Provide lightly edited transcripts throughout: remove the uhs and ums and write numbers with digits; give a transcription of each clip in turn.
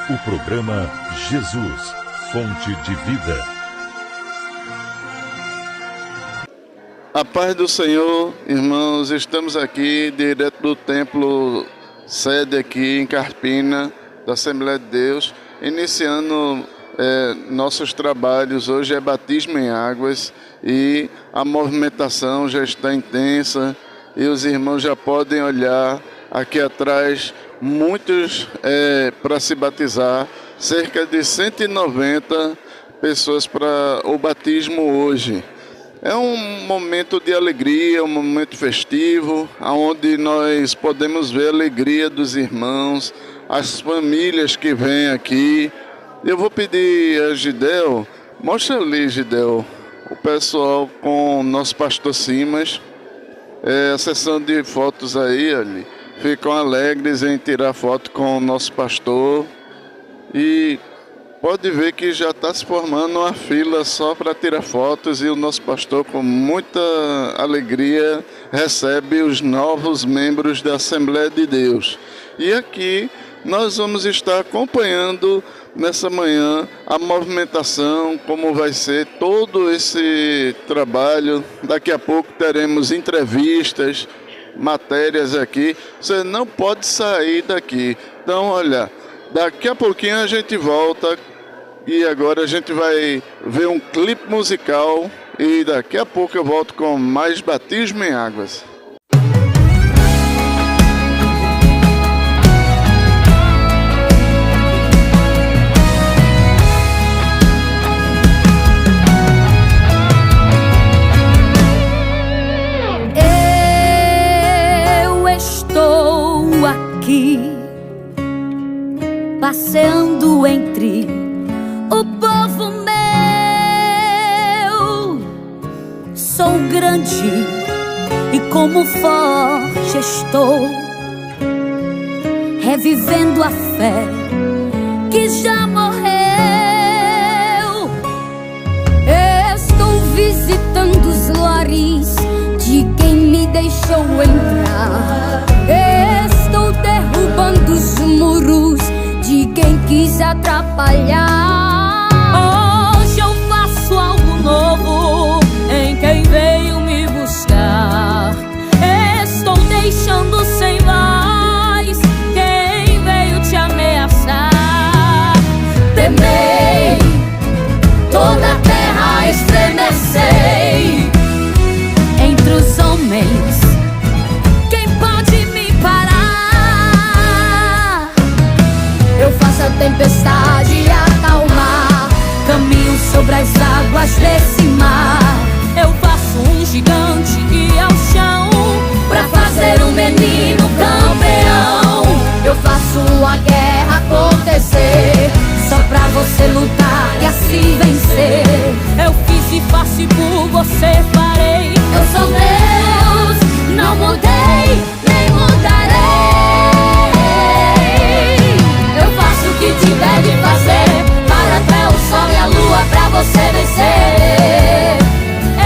O programa Jesus, Fonte de Vida. A paz do Senhor, irmãos, estamos aqui direto do templo, sede aqui em Carpina, da Assembleia de Deus, iniciando nossos trabalhos. Hoje é batismo em águas e a movimentação já está intensa e os irmãos já podem olhar aqui atrás, muitos para se batizar, cerca de 190 pessoas para o batismo hoje. É um momento de alegria, um momento festivo, onde nós podemos ver a alegria dos irmãos, as famílias que vêm aqui. Eu vou pedir a Gidel, mostra ali, Gidel, o pessoal com o nosso pastor Simas, a sessão de fotos aí, ali. Ficam alegres em tirar foto com o nosso pastor e pode ver que já está se formando uma fila só para tirar fotos e o nosso pastor, com muita alegria, recebe os novos membros da Assembleia de Deus. E aqui nós vamos estar acompanhando nessa manhã a movimentação, como vai ser todo esse trabalho. Daqui a pouco teremos entrevistas, matérias aqui. Você não pode sair daqui. Então, olha, daqui a pouquinho a gente volta e agora a gente vai ver um clipe musical e daqui a pouco eu volto com mais batismo em águas. Passeando entre o povo meu, sou grande e como forte estou, revivendo a fé que já morreu. Estou visitando os lares de quem me deixou entrar. Estou derrubando os muros de quem quis atrapalhar. Hoje eu faço algo novo em quem veio me buscar. Estou deixando sem voz quem veio te ameaçar. Temei, toda a terra estremecei. Entre os homens, quem pode me parar? Eu faço a tempestade acalmar, caminho sobre as águas desse mar. Eu faço um gigante ir ao chão pra fazer um menino campeão. Eu faço a guerra acontecer só pra você lutar e assim vencer. Eu fiz e faço e por você farei. Eu sou Deus, não mudei, nem mudarei. Eu faço o que tiver de fazer, para até o sol e a lua pra você vencer.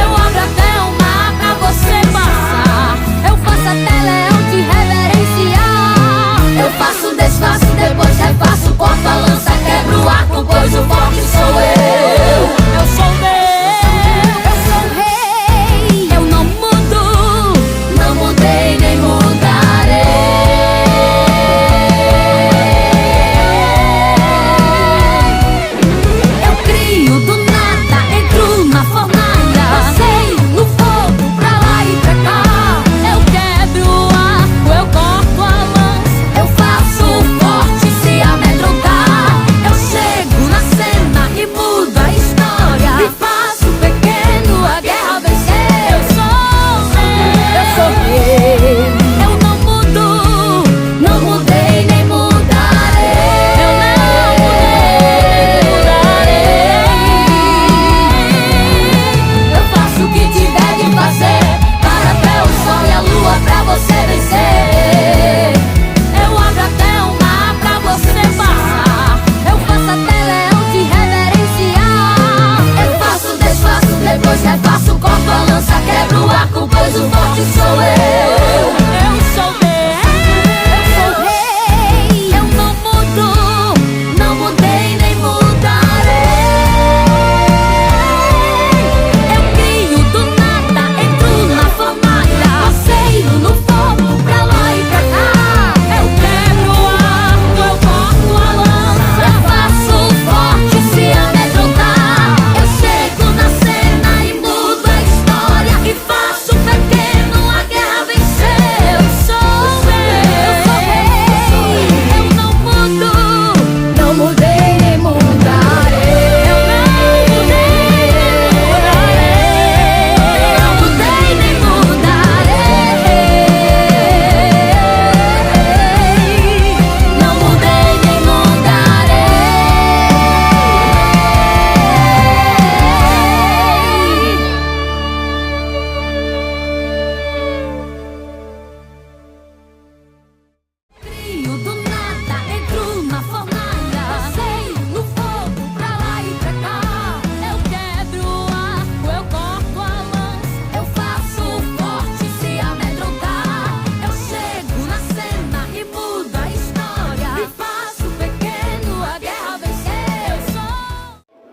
Eu abro até o mar pra você passar. Eu faço até leão te reverenciar. Eu faço, desfaço, depois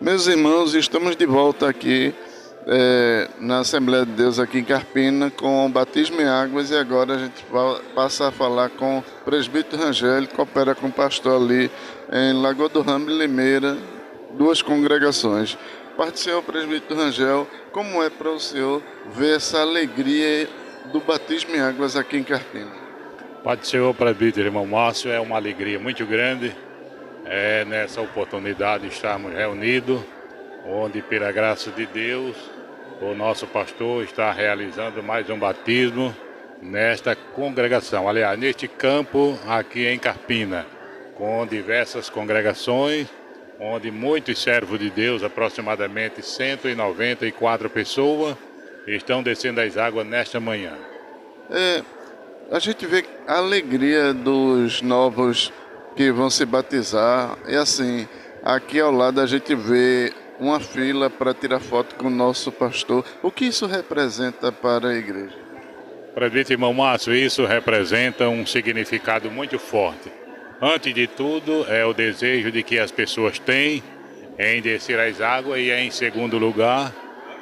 Meus irmãos, estamos de volta aqui na Assembleia de Deus aqui em Carpina com o batismo em águas, e agora a gente passa a falar com o presbítero Rangel, que opera com o pastor ali em Lagoa do Ramo e Limeira, duas congregações. Pai do Senhor, presbítero Rangel, como é para o senhor ver essa alegria do batismo em águas aqui em Carpina? Pai do Senhor, presbítero irmão Márcio, é uma alegria muito grande nessa oportunidade de estarmos reunidos, onde pela graça de Deus o nosso pastor está realizando mais um batismo nesta congregação, aliás, neste campo aqui em Carpina, com diversas congregações, onde muitos servos de Deus, aproximadamente 194 pessoas, estão descendo as águas nesta manhã. A gente vê a alegria dos novos que vão se batizar, e assim, aqui ao lado a gente vê uma fila para tirar foto com o nosso pastor. O que isso representa para a igreja? Presbítero irmão Márcio, isso representa um significado muito forte. Antes de tudo, é o desejo de que as pessoas têm em descer as águas, e em segundo lugar,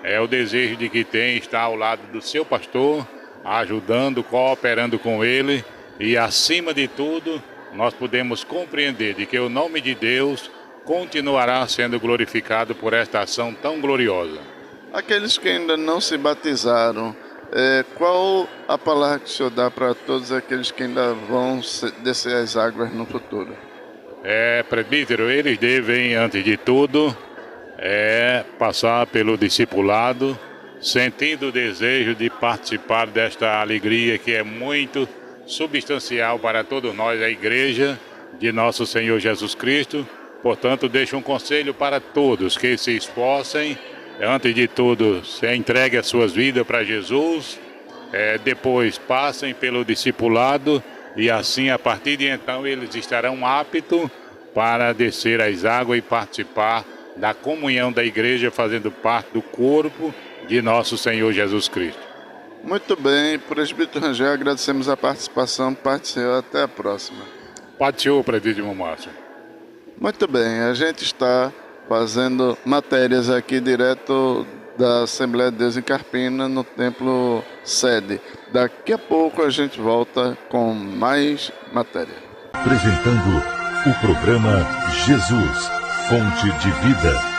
é o desejo de que tem estar ao lado do seu pastor, ajudando, cooperando com ele, e acima de tudo, nós podemos compreender de que o nome de Deus continuará sendo glorificado por esta ação tão gloriosa. Aqueles que ainda não se batizaram, qual a palavra que o senhor dá para todos aqueles que ainda vão descer as águas no futuro? Presbítero, eles devem, antes de tudo, passar pelo discipulado, sentindo o desejo de participar desta alegria que é muito substancial para todos nós, a igreja de nosso Senhor Jesus Cristo. Portanto, deixo um conselho para todos, que se esforcem, antes de tudo, se entreguem as suas vidas para Jesus, depois passem pelo discipulado, e assim, a partir de então, eles estarão aptos para descer as águas e participar da comunhão da igreja, fazendo parte do corpo de nosso Senhor Jesus Cristo. Muito bem, presbítero Rangel, agradecemos a participação. Pai do Senhor, até a próxima. Pai do Senhor, presbítero Márcio. Muito bem, a gente está fazendo matérias aqui direto da Assembleia de Deus em Carpina, no templo sede. Daqui a pouco a gente volta com mais matéria. Apresentando o programa Jesus, Fonte de Vida.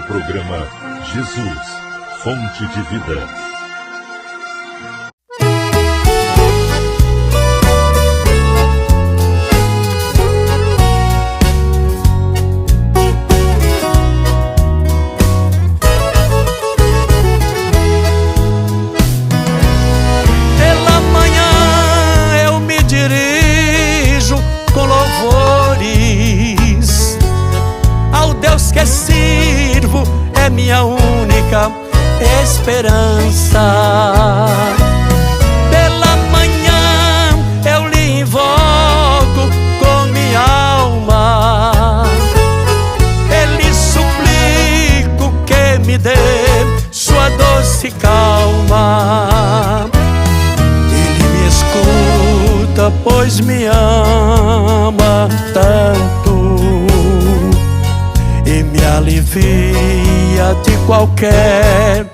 programa Jesus, Fonte de Vida. Pela manhã eu me dirijo com louvores ao Deus que sirvo, é minha única esperança. Pela manhã eu lhe invoco com minha alma, ele suplico que me dê sua doce calma. Ele me escuta, pois me ama tanto e me alivia de qualquer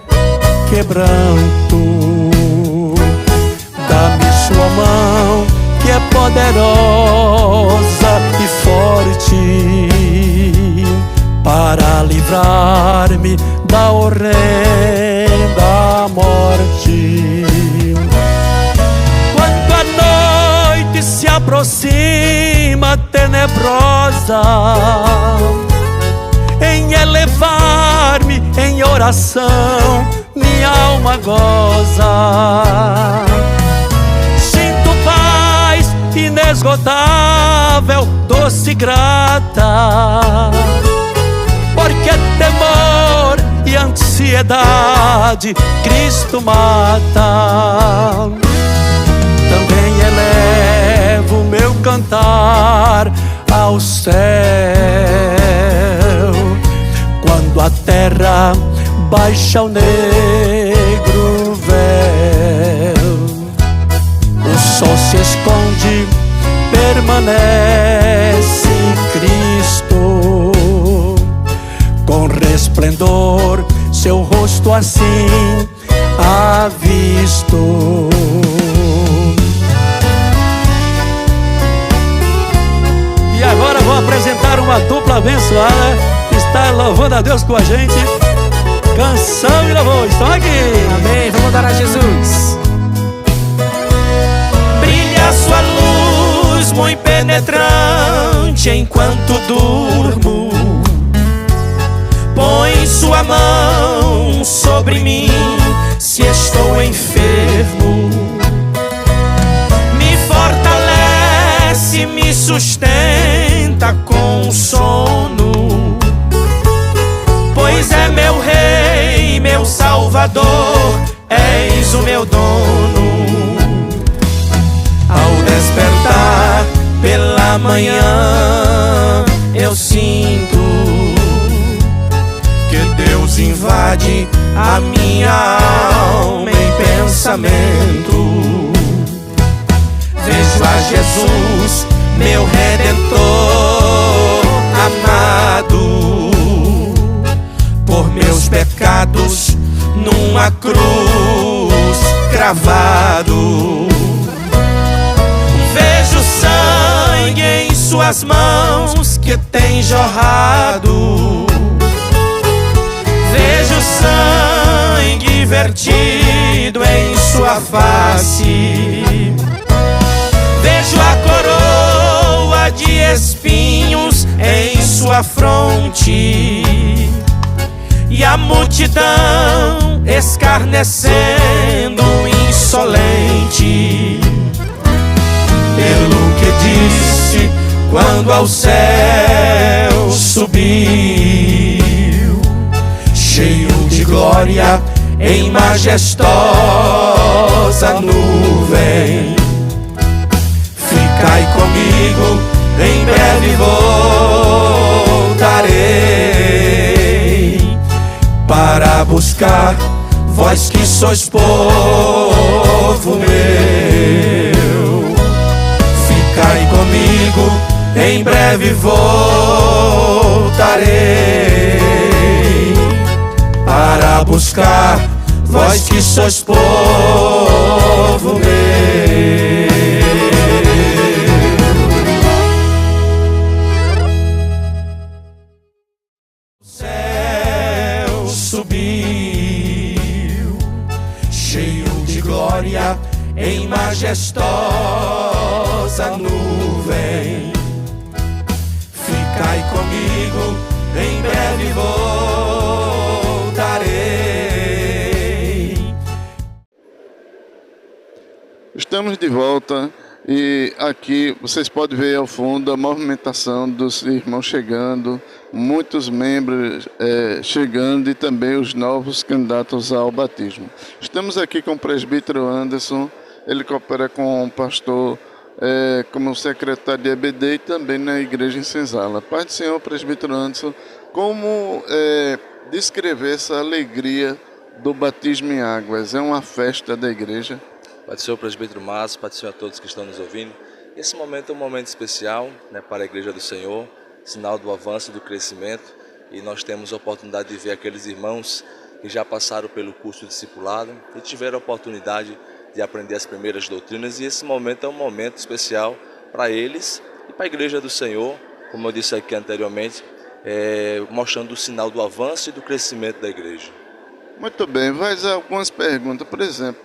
quebranto. Dá-me sua mão que é poderosa e forte para livrar-me da horrenda morte. Quando a noite se aproxima tenebrosa, em elevar-me em oração, minha alma goza. Sinto paz inesgotável, doce e grata, porque temor e ansiedade Cristo mata. Também elevo meu cantar ao céu quando a terra baixa o negro véu. O sol se esconde, permanece Cristo, com resplendor seu rosto assim avisto. E agora vou apresentar uma dupla abençoada que está louvando a Deus com a gente. Canção e louvor, estão aqui. Amém, vamos dar a Jesus. Brilha a sua luz muito penetrante enquanto durmo. Põe sua mão sobre mim se estou enfermo. Me fortalece, me sustenta com o sono, pois é meu Rei, meu Salvador, és o meu dono. Ao despertar pela manhã eu sinto que Deus invade a minha alma em pensamento. Vejo a Jesus, meu Redentor amado, por meus pecados numa cruz cravado. Vejo sangue em suas mãos que tem jorrado. Vejo sangue vertido em sua face. Vejo a coroa de espinhos em sua fronte e a multidão escarnecendo insolente. Pelo que disse quando ao céu subiu, cheio de glória em majestosa nuvem. Ficai comigo, em breve voltarei para buscar vós que sois povo meu. Ficai comigo, em breve voltarei para buscar vós que sois povo meu. Céu em majestosa nuvem. Ficai comigo, em breve voltarei. Estamos de volta e aqui vocês podem ver ao fundo a movimentação dos irmãos chegando, muitos membros chegando e também os novos candidatos ao batismo. Estamos aqui com o presbítero Anderson, ele coopera com o pastor como secretário de EBD e também na igreja em Senzala. Pai do Senhor, presbítero Anderson, como descrever essa alegria do batismo em águas? É uma festa da igreja? Pai do Senhor, presbítero Márcio, Pai do Senhor a todos que estão nos ouvindo. Esse momento é um momento especial, né, para a igreja do Senhor, sinal do avanço e do crescimento, e nós temos a oportunidade de ver aqueles irmãos que já passaram pelo curso de discipulado e tiveram a oportunidade de aprender as primeiras doutrinas, e esse momento é um momento especial para eles e para a igreja do Senhor, como eu disse aqui anteriormente, mostrando o sinal do avanço e do crescimento da igreja. Muito bem, vai algumas perguntas, por exemplo,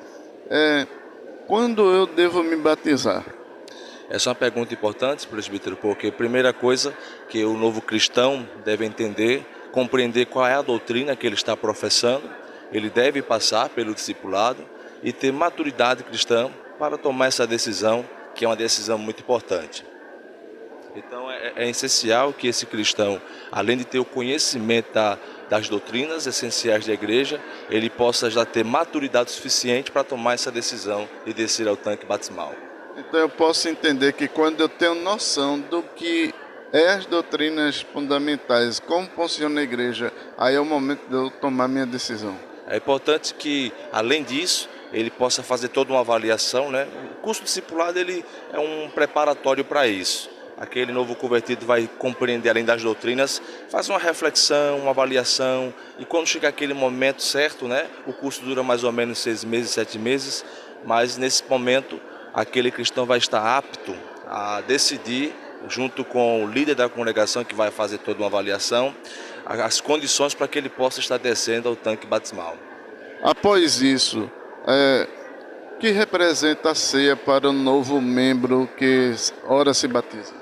quando eu devo me batizar? Essa é uma pergunta importante, presbítero, porque a primeira coisa que o novo cristão deve entender, compreender qual é a doutrina que ele está professando, ele deve passar pelo discipulado e ter maturidade cristã para tomar essa decisão, que é uma decisão muito importante. Então é essencial que esse cristão, além de ter o conhecimento das doutrinas essenciais da igreja, ele possa já ter maturidade suficiente para tomar essa decisão de descer ao tanque batismal. Então eu posso entender que quando eu tenho noção do que as doutrinas fundamentais, como funciona a igreja, aí é o momento de eu tomar minha decisão. É importante que, além disso, ele possa fazer toda uma avaliação, né? O curso discipulado ele é um preparatório para isso. Aquele novo convertido vai compreender, além das doutrinas, faz uma reflexão, uma avaliação, e quando chegar aquele momento certo, né? O curso dura mais ou menos 6 meses, 7 meses, mas nesse momento aquele cristão vai estar apto a decidir, junto com o líder da congregação que vai fazer toda uma avaliação, as condições para que ele possa estar descendo ao tanque batismal. Após isso, que representa a ceia para o novo membro que ora se batiza?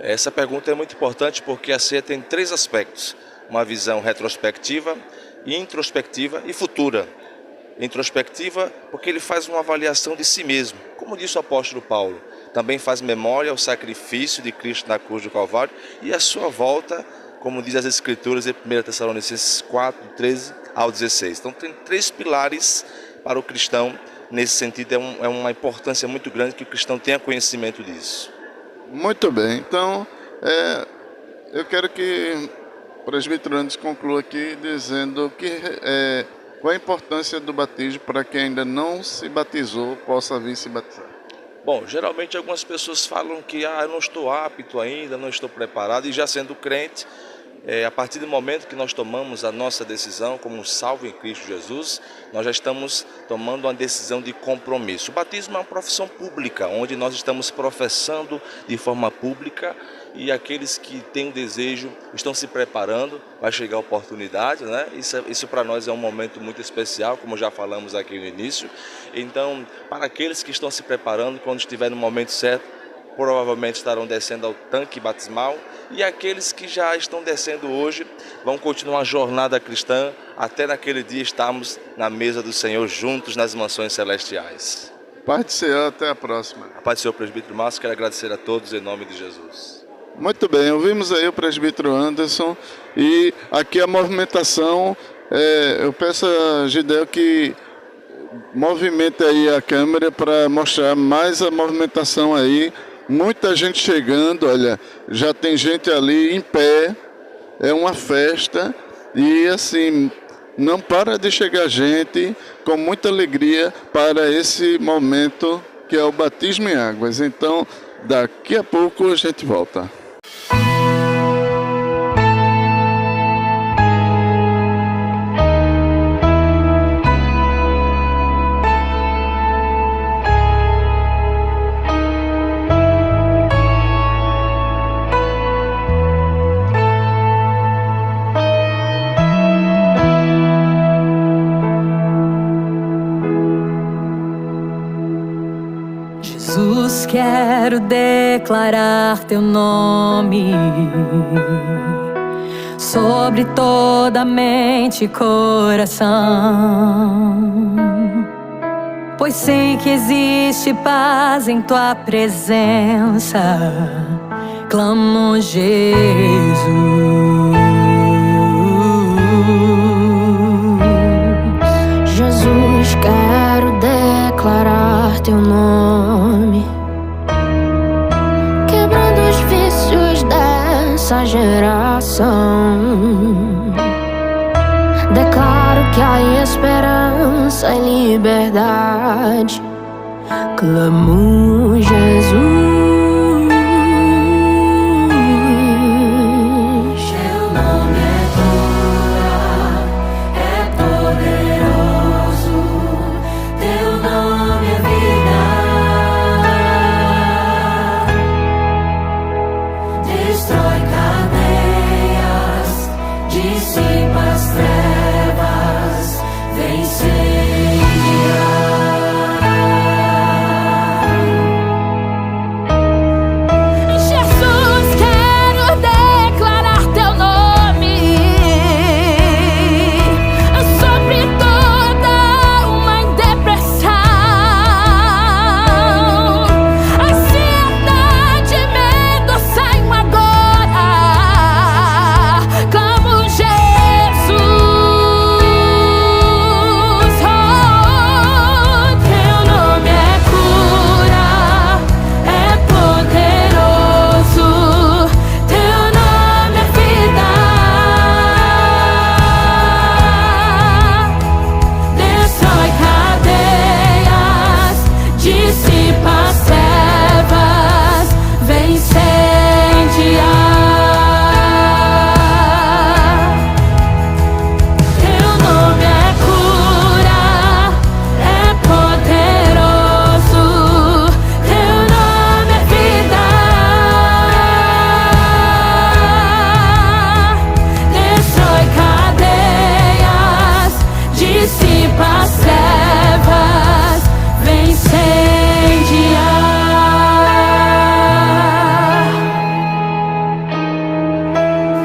Essa pergunta é muito importante porque a ceia tem 3 aspectos: uma visão retrospectiva, introspectiva e futura. Introspectiva porque ele faz uma avaliação de si mesmo, como disse o apóstolo Paulo. Também faz memória ao sacrifício de Cristo na cruz do Calvário e a sua volta, como diz as Escrituras em 1 Tessalonicenses 4, 13 ao 16. Então tem 3 pilares para o cristão. Nesse sentido, é uma importância muito grande que o cristão tenha conhecimento disso. Muito bem, então eu quero que o presbítero Anderson conclua aqui dizendo qual a importância do batismo para quem ainda não se batizou possa vir se batizar. Bom, geralmente algumas pessoas falam que eu não estou apto ainda, não estou preparado, e já sendo crente, a partir do momento que nós tomamos a nossa decisão como salvo em Cristo Jesus, nós já estamos tomando uma decisão de compromisso. O batismo é uma profissão pública, onde nós estamos professando de forma pública, e aqueles que têm o desejo estão se preparando, vai chegar a oportunidade, né? Isso para nós é um momento muito especial, como já falamos aqui no início. Então, para aqueles que estão se preparando, quando estiver no momento certo, provavelmente estarão descendo ao tanque batismal, e aqueles que já estão descendo hoje vão continuar a jornada cristã até naquele dia estarmos na mesa do Senhor juntos nas mansões celestiais. Pai do Senhor, até a próxima. A paz do Senhor, presbítero Márcio, quero agradecer a todos em nome de Jesus. Muito bem, ouvimos aí o presbítero Anderson e aqui a movimentação, eu peço a Gideon que movimente aí a câmera para mostrar mais a movimentação aí. Muita gente chegando, olha, já tem gente ali em pé, é uma festa e assim, não para de chegar gente com muita alegria para esse momento que é o batismo em águas. Então, daqui a pouco a gente volta. quero declarar teu nome sobre toda mente e coração, pois sei que existe paz em tua presença. Clamo Jesus. Jesus, quero declarar teu nome, quebrando os vícios dessa geração. Declaro que há esperança e liberdade. Clamo Jesus.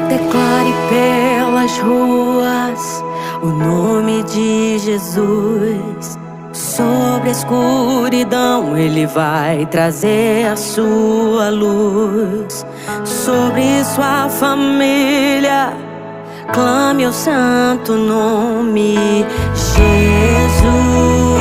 Declare pelas ruas o nome de Jesus. Sobre a escuridão Ele vai trazer a sua luz. Sobre sua família clame o santo nome Jesus.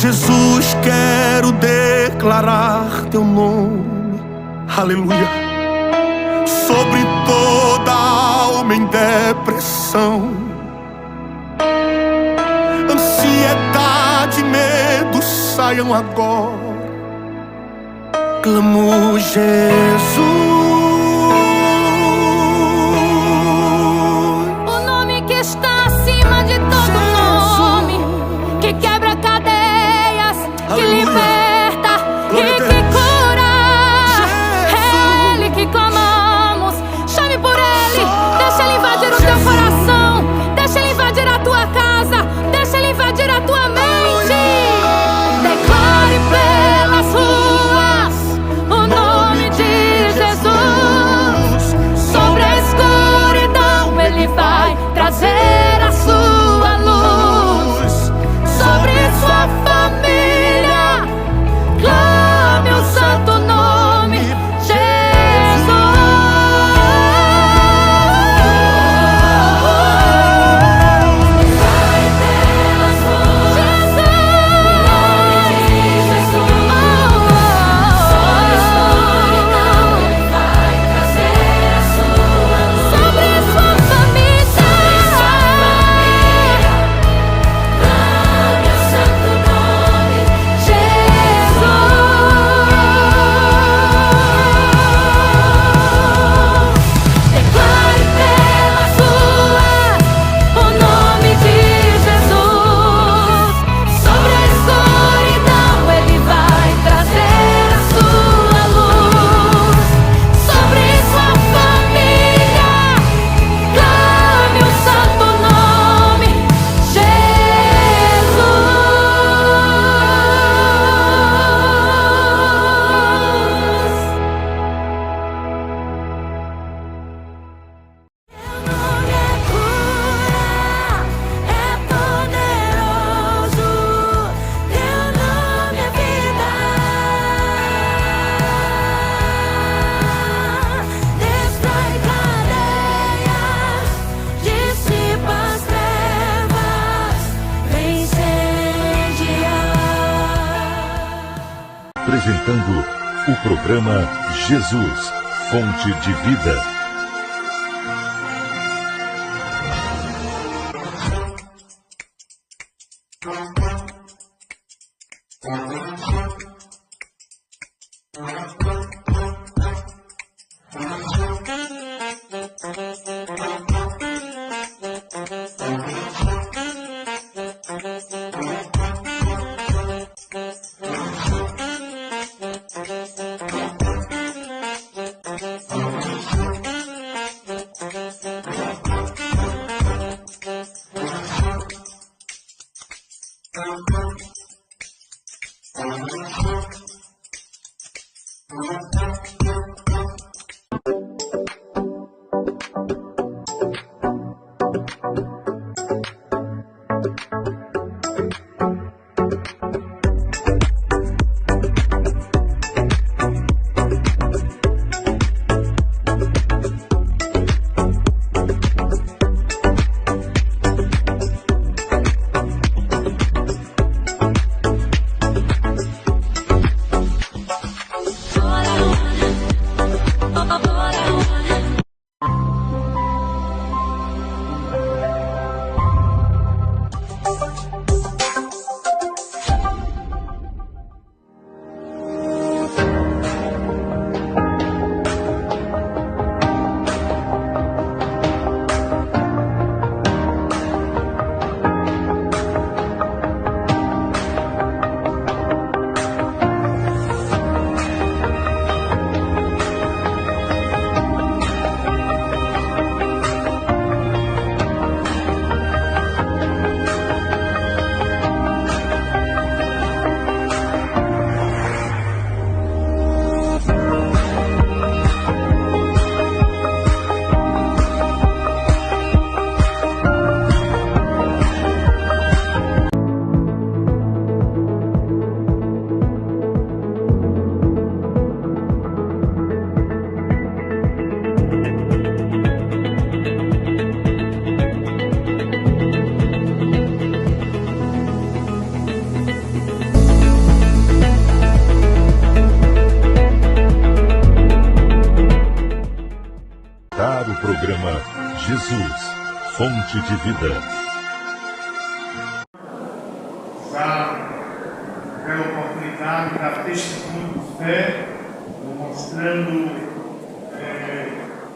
Jesus, quero declarar teu nome, aleluia, sobre toda alma em depressão, ansiedade, medo, saiam agora. Clamo Jesus. Deixa ele invadir a tua casa. apresentando o programa Jesus, Fonte de Vida. O programa Jesus, Fonte de Vida. Já pela oportunidade da testemunho de fé, mostrando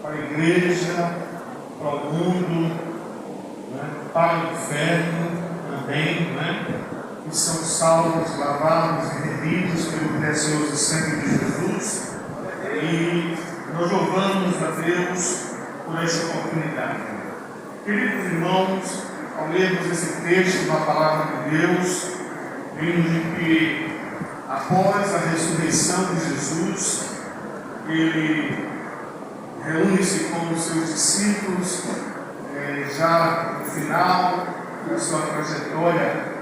para a igreja, para o mundo, para o inferno também, que são salvos, lavados e remidos pelo precioso sangue de Jesus. E nós louvamos a Deus por essa oportunidade. Queridos irmãos, ao lermos esse texto na palavra de Deus, vimos de que após a ressurreição de Jesus, ele reúne-se com os seus discípulos, já no final da sua trajetória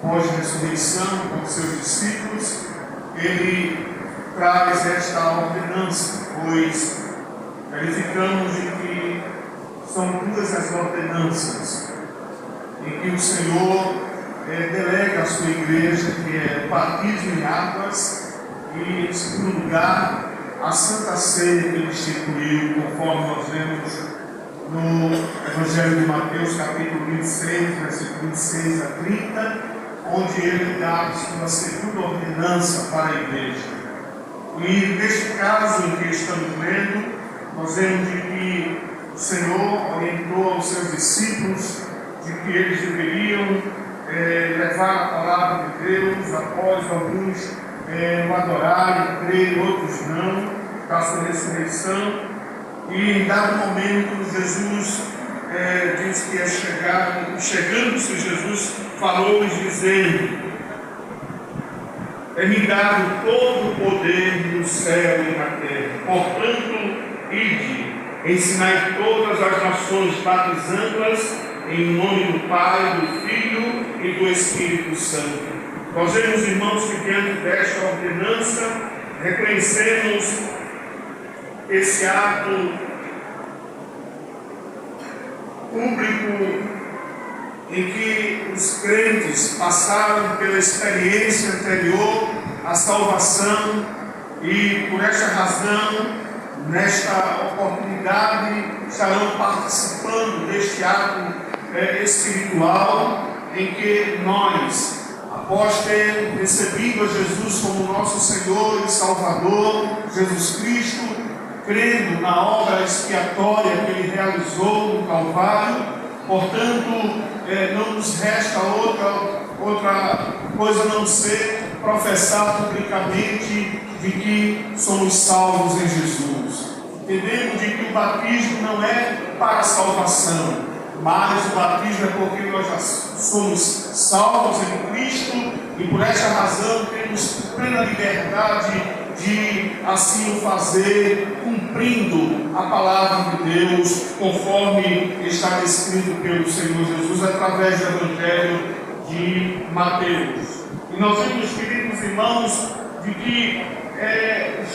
pós-ressurreição com os seus discípulos, ele traz esta ordenança, pois verificamos de que são duas as ordenanças em que o Senhor delega à sua igreja, que é o batismo em águas e, em segundo lugar, a Santa Ceia que ele instituiu, conforme nós vemos no Evangelho de Mateus, capítulo 26, versículo 26 a 30, onde ele dá a sua segunda ordenança para a igreja. E neste caso em que estamos lendo, nós vemos de que o Senhor orientou aos seus discípulos de que eles deveriam levar a palavra de Deus após alguns o adorarem, crerem, outros não, da sua ressurreição. E em dado momento Jesus diz que chegando-se Jesus falou-lhes dizendo: é-me dado todo o poder no céu e na terra. Portanto, ide, ensinai todas as nações, batizando-as em nome do Pai, do Filho e do Espírito Santo. Nós vemos, irmãos, que diante desta ordenança reconhecemos esse ato público em que os crentes passaram pela experiência anterior a salvação e, por esta razão, nesta oportunidade, estarão participando deste ato espiritual em que nós, após ter recebido a Jesus como nosso Senhor e Salvador, Jesus Cristo, crendo na obra expiatória que Ele realizou no Calvário, portanto, não nos resta outra coisa a não ser professar publicamente de que somos salvos em Jesus. Entendemos de que o batismo não é para a salvação, mas o batismo é porque nós já somos salvos em Cristo e por esta razão temos plena liberdade de assim o fazer, cumprindo a palavra de Deus, conforme está escrito pelo Senhor Jesus através do Evangelho de Mateus. E nós vemos, queridos irmãos, de que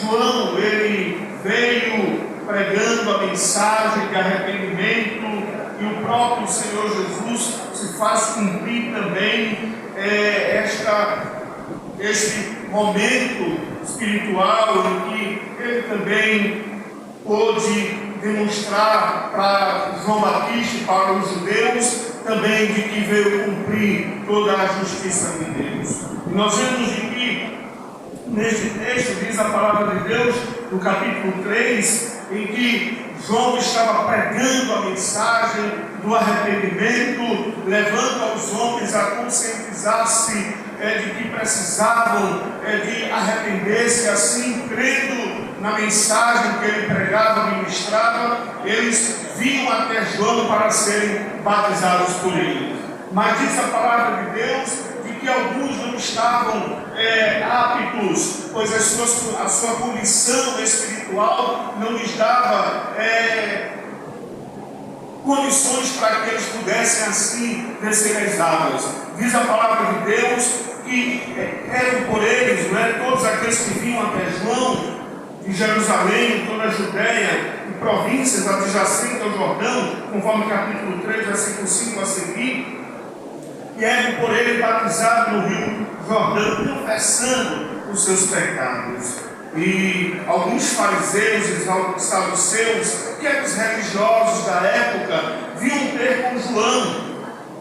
João, ele veio pregando a mensagem de arrependimento e o próprio Senhor Jesus se faz cumprir também este momento espiritual em que ele também pôde demonstrar para João Batista e para os judeus também de que veio cumprir toda a justiça de Deus. E nós vemos de que neste texto diz a palavra de Deus, no capítulo 3, em que João estava pregando a mensagem do arrependimento, levando aos homens a conscientizar-se de que precisavam de arrepender-se, assim, crendo na mensagem que ele pregava, ministrava, eles vinham até João para serem batizados por ele. Mas diz a palavra de Deus de que alguns não estavam aptos, pois a sua condição espiritual não lhes dava condições para que eles pudessem assim descer as águas. Diz a palavra de Deus que eram por eles, todos aqueles que vinham até João, de Jerusalém, toda a Judéia e províncias adjacentes ao Jordão, conforme capítulo 3, versículo 5 a seguir, e eram por ele batizados no rio Jordão, confessando os seus pecados. E alguns fariseus e saduceus, que eram os religiosos da época, vinham ter com João,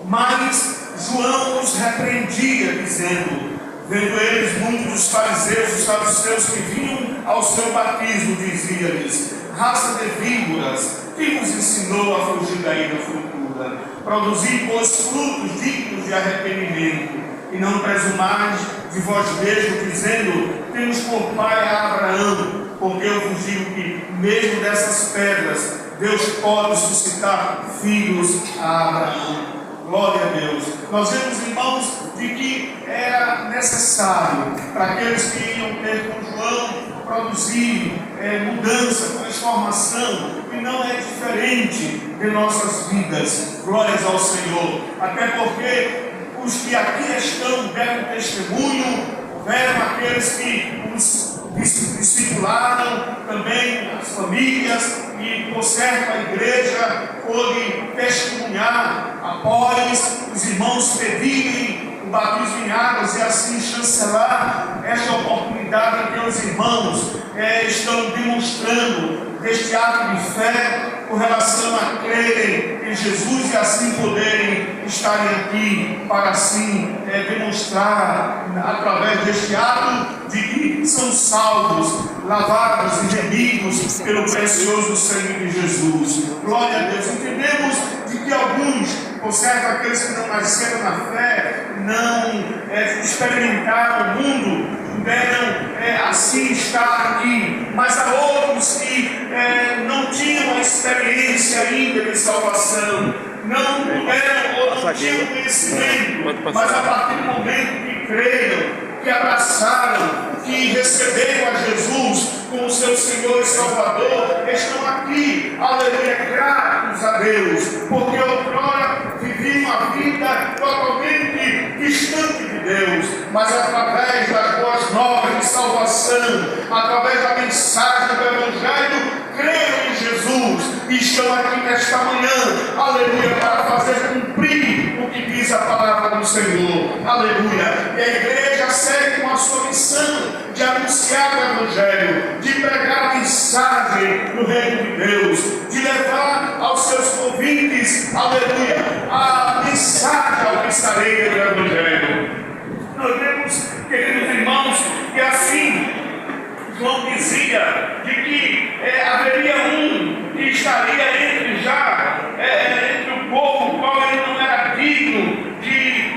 mas João os repreendia, dizendo, vendo eles muitos dos fariseus e saduceus que vinham ao seu batismo, dizia-lhes, raça de víboras, quem vos ensinou a fugir da ira futura? Produzir, pois, frutos dignos de arrependimento, e não presumais de vós mesmos, dizendo, temos por pai a Abraão, porque eu vos digo que, mesmo dessas pedras, Deus pode suscitar filhos a Abraão. Glória a Deus. Nós vemos, irmãos, de que era necessário para aqueles que iam ter com João produzir mudança, transformação, e não é diferente de nossas vidas. Glórias ao Senhor. Até porque os que aqui estão deram testemunho, deram aqueles que os discipularam, também as famílias, e por certo a igreja pôde testemunhar após os irmãos pedirem o batismo em águas e assim chancelar esta oportunidade que os irmãos estão demonstrando deste ato de fé com relação a crerem em Jesus e assim poderem estarem aqui para assim demonstrar através deste ato de que são salvos, lavados e remidos pelo precioso sangue de Jesus. Glória a Deus. Entendemos de que alguns, por certo, aqueles que não nasceram na fé, não experimentaram o mundo, puderam assim estar aqui, mas há outros que não tinham a experiência ainda de salvação, não puderam ou não tinham conhecimento, mas a partir do momento que creram, que abraçaram, que receberam a Jesus como seu Senhor e Salvador, estão aqui, aleluia, gratos a Deus, porque outrora viviam uma vida totalmente distante de Deus, mas através das boas novas de salvação, através da mensagem do Evangelho, creram em Jesus e estão aqui nesta manhã, aleluia, para fazer cumprir o que diz a palavra do Senhor, aleluia. E a igreja segue com a sua missão, anunciar o Evangelho, de pregar a mensagem do Reino de Deus, de levar aos seus ouvintes, aleluia, a mensagem alvissareira do Evangelho. Nós vemos, queridos irmãos, que assim João dizia de que haveria um que estaria entre o povo, o qual ele não era digno de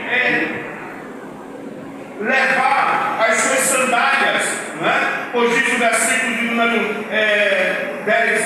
levar as suas sandálias, não é? Pois diz o versículo de número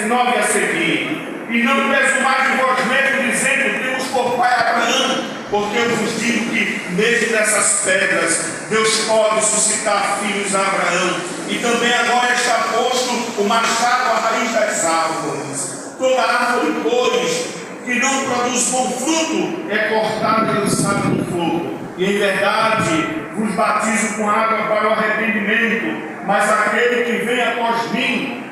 9 a seguir: e não presumais de vós mesmos, dizendo, temos por pai Abraão, porque eu vos digo que mesmo dessas pedras Deus pode suscitar filhos a Abraão. E também agora está posto o machado à raiz das árvores. Toda árvore, pois, que não produz bom fruto é cortada e lançada no fogo. E em verdade vos batizo com água para o arrependimento, mas aquele que vem após mim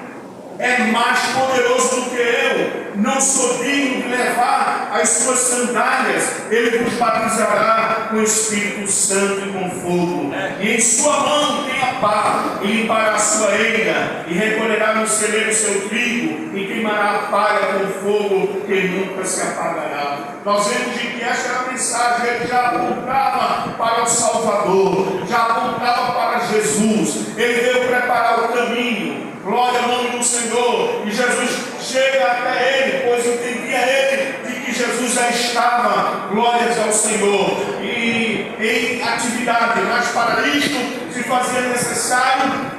é mais poderoso do que eu, não sou digno de levar as suas sandálias. Ele vos batizará com o Espírito Santo e com fogo, e em sua mão tem a pá, e limpará a sua eira, e recolherá no celeiro o seu trigo, e queimará a palha com fogo que nunca se apagará. Nós vemos de que esta era a mensagem. Ele já apontava para o Salvador, já apontava para Jesus. Ele veio preparar o caminho. Glória ao nome do Senhor. E Jesus chega até ele, pois entendia ele de que Jesus já estava, glórias ao Senhor, e em atividade. Mas para isto se fazia necessário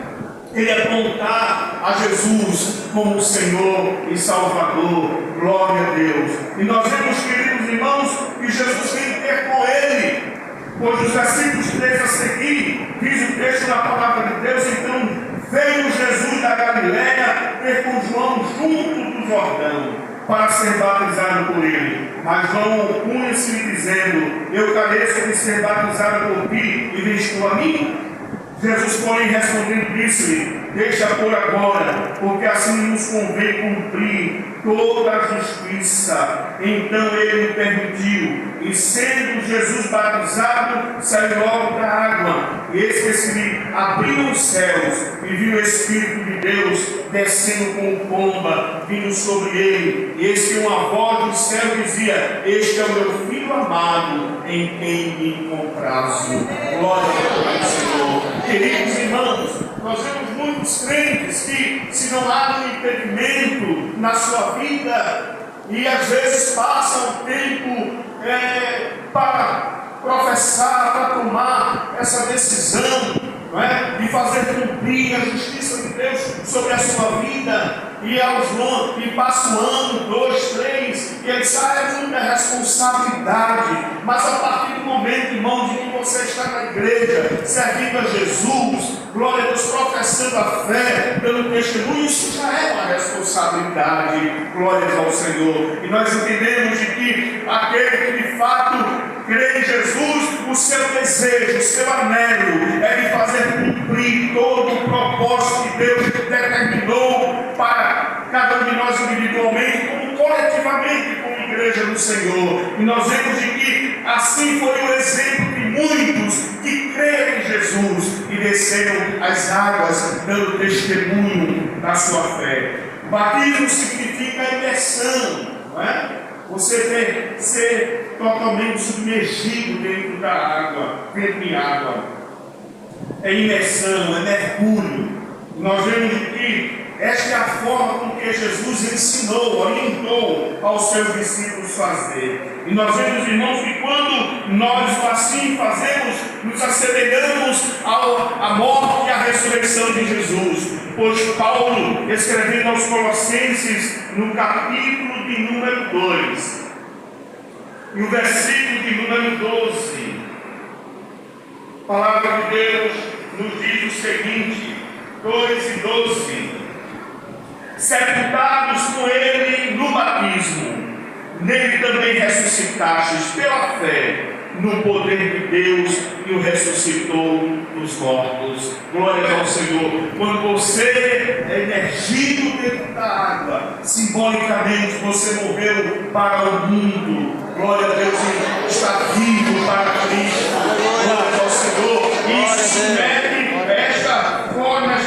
ele apontar a Jesus como o Senhor e Salvador. Glória a Deus. E nós vemos, queridos irmãos, que Jesus vem ter com ele, pois os versículos 3 a seguir diz o texto da palavra de Deus: então veio Jesus da Galileia ter com João junto do Jordão, para ser batizado por ele. Mas João opunha-se dizendo: eu careço de ser batizado por ti, e vens tu a mim? Jesus, porém, respondendo, disse-lhe: deixa por agora, porque assim nos convém cumprir toda a justiça. Então ele permitiu, e sendo Jesus batizado, saiu logo da água. E eis que se lhe abriram os céus, e viu o Espírito de Deus descendo como pomba, vindo sobre ele. E eis que uma voz do céu dizia: este é o meu Filho amado, em quem me comprazo. Glória ao Senhor. Queridos irmãos, nós vemos muitos crentes que, se não há um impedimento na sua vida, e às vezes passam tempo para professar, para tomar essa decisão, não é? De fazer cumprir a justiça de Deus sobre a sua vida, e passa um ano, 2, 3, e ele sai, é muita responsabilidade. Mas a partir do momento, irmão, de que você está na igreja, servindo a Jesus, glória a Deus, professando a fé pelo testemunho, isso já é uma responsabilidade. Glórias ao Senhor. E nós entendemos de que aquele que de fato crê em Jesus, o seu desejo, o seu anelo é de fazer cumprir todo o propósito que Deus determinou para cada um de nós individualmente, como coletivamente, como igreja do Senhor. E nós vemos de que assim foi o exemplo de muitos que creram em Jesus e desceram as águas dando testemunho da sua fé. Batismo significa imersão, não é? Você deve ser totalmente submergido dentro da água, dentro de água. É imersão, é mergulho. Nós vemos que esta é a forma com que Jesus ensinou, orientou aos seus discípulos fazer. E nós vemos, irmãos, que quando nós assim fazemos, nos assemelhamos à morte e à ressurreição de Jesus. Pois Paulo, escrevendo aos Colossenses, no capítulo de número 2, e o versículo de número 12, a palavra de Deus nos diz o seguinte, 2 e 12: sepultados com ele no batismo, nele também ressuscitastes pela fé no poder de Deus, que o ressuscitou dos mortos. Glória ao Senhor. Quando você é emergido dentro da água, simbolicamente você morreu para o mundo. Glória a Deus, e está vivo para Cristo. Glória ao Senhor. Isso mede esta forma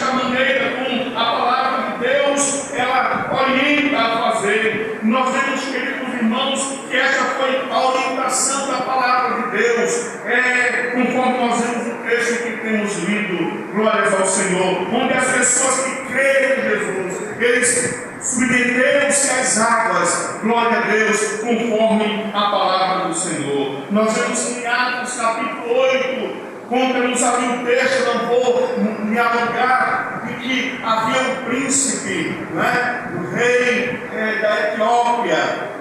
Deus, conforme nós vemos o texto que temos lido, glórias ao Senhor, onde as pessoas que creem em Jesus, eles submeteram-se às águas, glória a Deus, conforme a palavra do Senhor. Nós vemos em Atos capítulo 8, conta-nos ali o texto, não vou me alongar, de que havia um príncipe, né, o rei da Etiópia,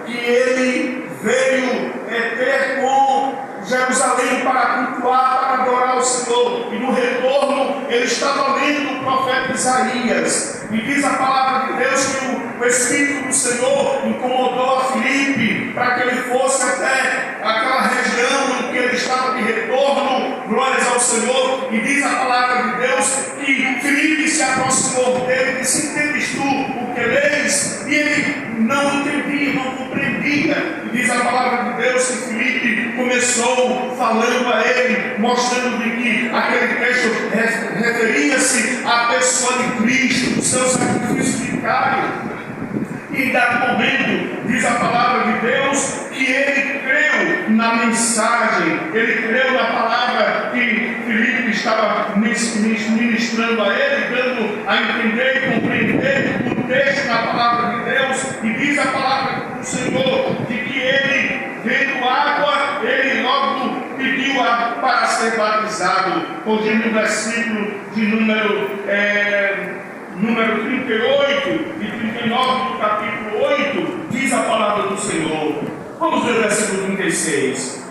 que ele veio ter com Jerusalém para cultuar, para adorar o Senhor, e no retorno ele estava lendo o profeta Isaías, e diz a palavra de Deus que o Espírito do Senhor incomodou a Filipe para que ele fosse até aquela região em que ele estava de retorno, glórias ao Senhor, e diz a palavra de Deus que Filipe se aproximou dele e disse: entendes tu o que lês? E ele não entendia, não compreendia, e diz a palavra de Deus que Filipe começou falando a ele, mostrando que aquele texto referia-se à pessoa de Cristo, do seu sacrifício vicário. E em dado momento, diz a palavra de Deus, que ele creu na mensagem, ele creu na palavra que Filipe estava ministrando a ele, dando a entender e compreender o texto na palavra de Deus, e diz a palavra do Senhor, de que ele, vendo água, ele logo pediu para ser batizado, porque no versículo de número 38 e 39 do capítulo 8, diz a palavra do Senhor. Vamos ver o versículo 36.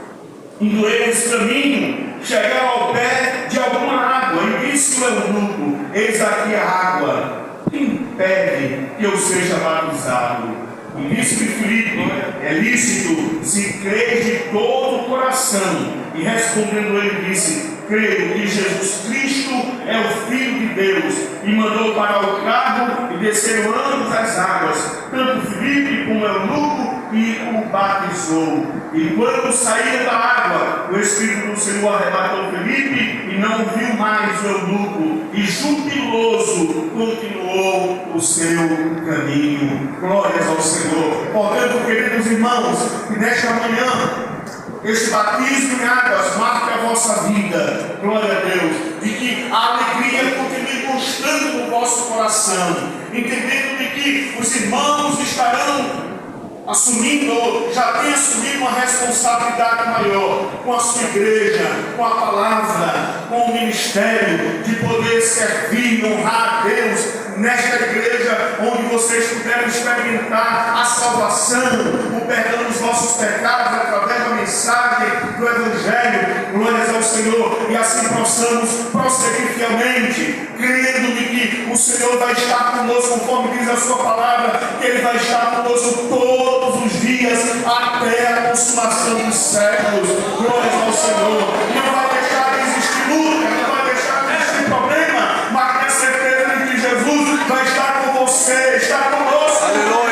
Indo eles caminho, chegaram ao pé de alguma água, e disse o eunuco: eis aqui a água, que impede que eu seja batizado? E disse que Filipe: é lícito se creres de todo o coração. E respondendo ele disse: creio que Jesus Cristo é o Filho de Deus. E mandou parar o carro e desceram ambos as águas, tanto Filipe como eunuco, e o batizou. E quando saíram da água, o Espírito do Senhor arrebatou Filipe, e não viu mais o eunuco, e jubiloso continuou o seu caminho. Glórias ao Senhor. Portanto, queridos irmãos, que nesta manhã este batismo em águas marque a vossa vida, glória a Deus, de que a alegria continue constante no vosso coração, entendendo de que os irmãos estarão assumindo, já tem assumido uma responsabilidade maior com a sua igreja, com a palavra, com o ministério, de poder servir, honrar a Deus nesta igreja, onde vocês puderam experimentar a salvação, o perdão dos vossos pecados através da mensagem do Evangelho, glórias ao Senhor, e assim possamos prosseguir fielmente, crendo de que o Senhor vai estar conosco, conforme diz a sua palavra, que Ele vai estar conosco todos os dias, até a consumação dos séculos, glórias ao Senhor. Não vai deixar de existir luta, não vai deixar de existir problema, mas tenha certeza de que Jesus vai estar com você, está conosco. Aleluia!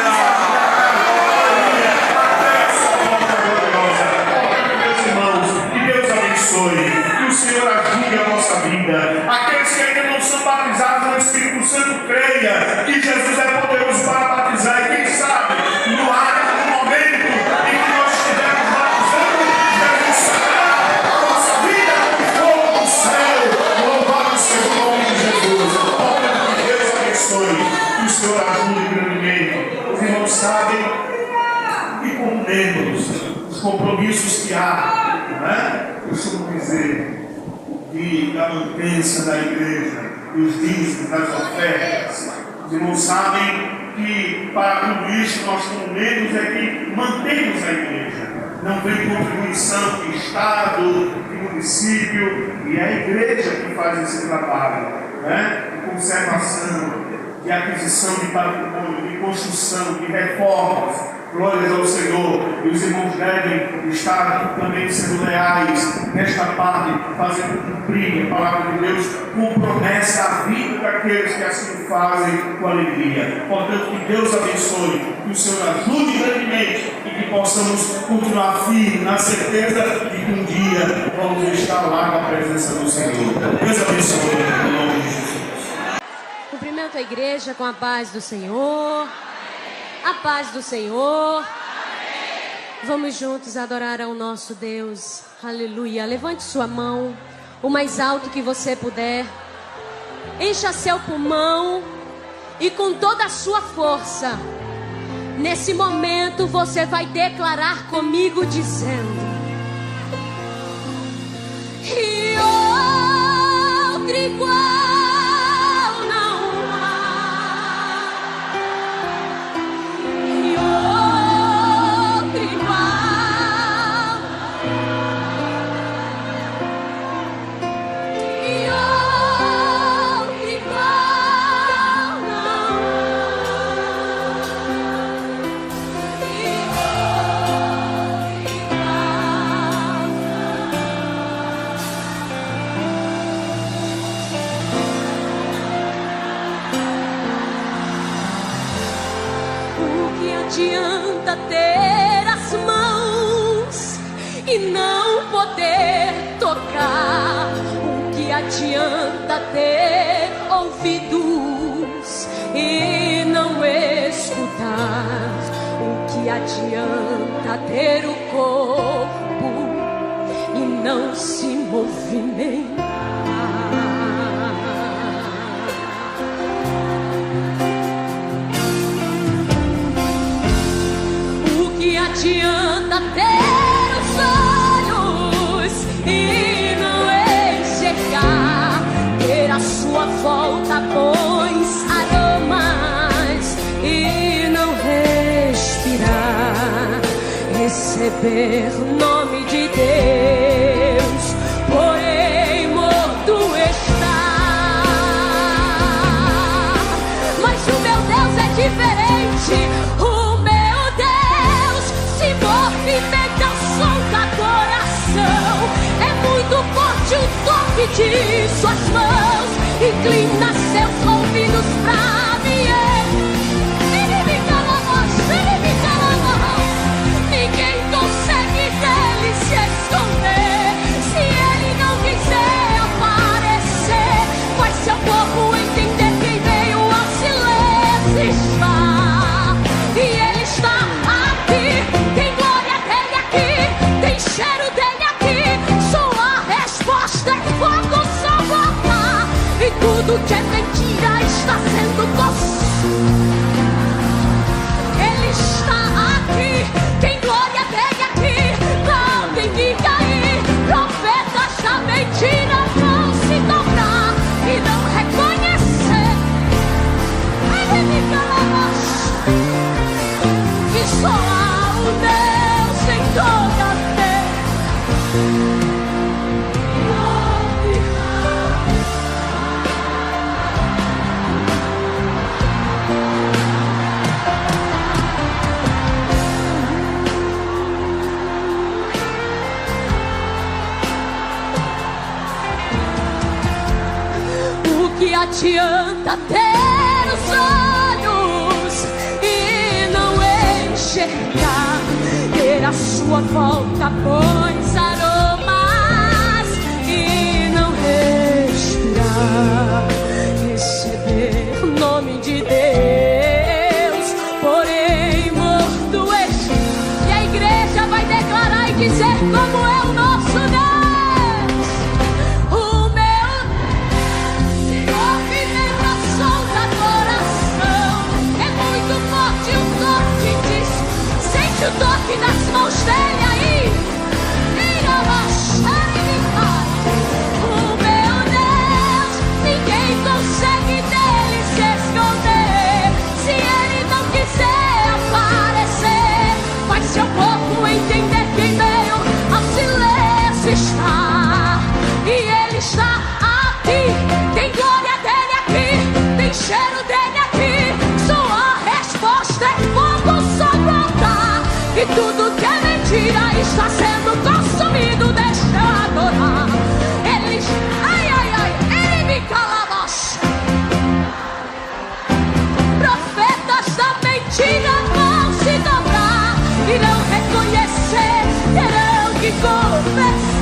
Que o Senhor ajude a nossa vida. Aqueles que ainda não são batizados no Espírito Santo, creia que Jesus é poderoso para batizar. E quem sabe, no momento em que nós estivermos batizando, Jesus será a nossa vida com fogo do céu. Louvado seja o nome de Jesus. Que Deus abençoe. Que o Senhor ajude grandemente. Os irmãos sabem e compreendemos os compromissos que há, não é? Eu costumo dizer da mantença da igreja, dos dízimos, das ofertas. Os irmãos sabem que para tudo isso nós combinamos é que mantemos a igreja. Não vem contribuição de Estado, de município, e é a igreja que faz esse trabalho, né? De conservação, de aquisição de patrimônio, de construção, de reformas. Glórias ao Senhor. E os irmãos devem estar também sendo leais nesta parte, fazendo cumprir a palavra de Deus, com promessa à vida daqueles que assim fazem com alegria. Portanto, que Deus abençoe, que o Senhor ajude grandemente e que possamos continuar firmes na certeza de que um dia vamos estar lá na presença do Senhor. Deus abençoe em nome de Jesus. Cumprimento a igreja com a paz do Senhor. A paz do Senhor. Vamos juntos adorar ao nosso Deus. Aleluia. Levante sua mão o mais alto que você puder. Encha seu pulmão e com toda a sua força, nesse momento você vai declarar comigo dizendo: e outro igual não há, e outro igual, e outro igual não adianta ter as mãos e não poder tocar? O que adianta ter ouvidos e não escutar? O que adianta ter o corpo e não se movimentar? Adianta ter os olhos e não enxergar, ter a sua volta bons aromas e não respirar, receber o nome de Deus, porém morto está. Mas o meu Deus é diferente. Movimenta o som do coração, é muito forte o toque de suas mãos. Inclina seus ouvidos pra mim. Ele me cala a voz, ele me cala a voz. Ninguém consegue dele se esconder. Se ele não quiser aparecer, faz seu corpo entender quem veio ao silêncio está. E ele está aqui. Cheiro dele aqui, sua resposta é fogo sobrar. E tudo que é mentira está sendo ele está aqui, tem glória dele aqui, não tem que cair. Profetas da mentira vão se dobrar e não reconhecer. Ele me cala a voz, que só há o Deus em toda a terra. O que adianta ter os olhos e não enxergar, ter a sua volta bons aromas e não respirar, receber o nome de Deus, porém morto está. E a igreja vai declarar e dizer como é o nosso Deus. O meu movimento solta coração, é muito forte o toque disso. Sente o toque das mãos dele aí. O meu Deus, ninguém consegue dele se esconder. Se ele não quiser aparecer, faz seu corpo entender quem veio ao silêncio está. E ele está aqui, tem glória dele aqui, tem cheiro dele aqui. Sua resposta é fogo sobre o altar. E tudo que é mentira está sendo consumido. Deixa eu adorar. Ele, ai, ai, ai, ele me cala a voz. Profetas da mentira vão se dobrar e não reconhecer, terão que confessar.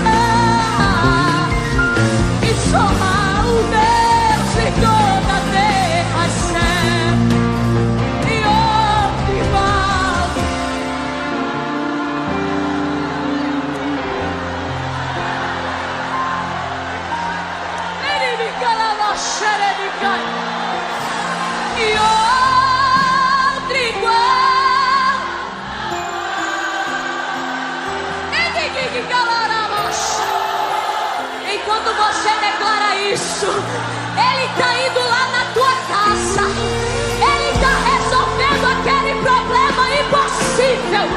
E só há o Deus em toda a terra, céu e outro igual. e outro igual. Enquanto você declara isso, Ele está indo lá na tua casa. Ele está resolvendo aquele problema impossível,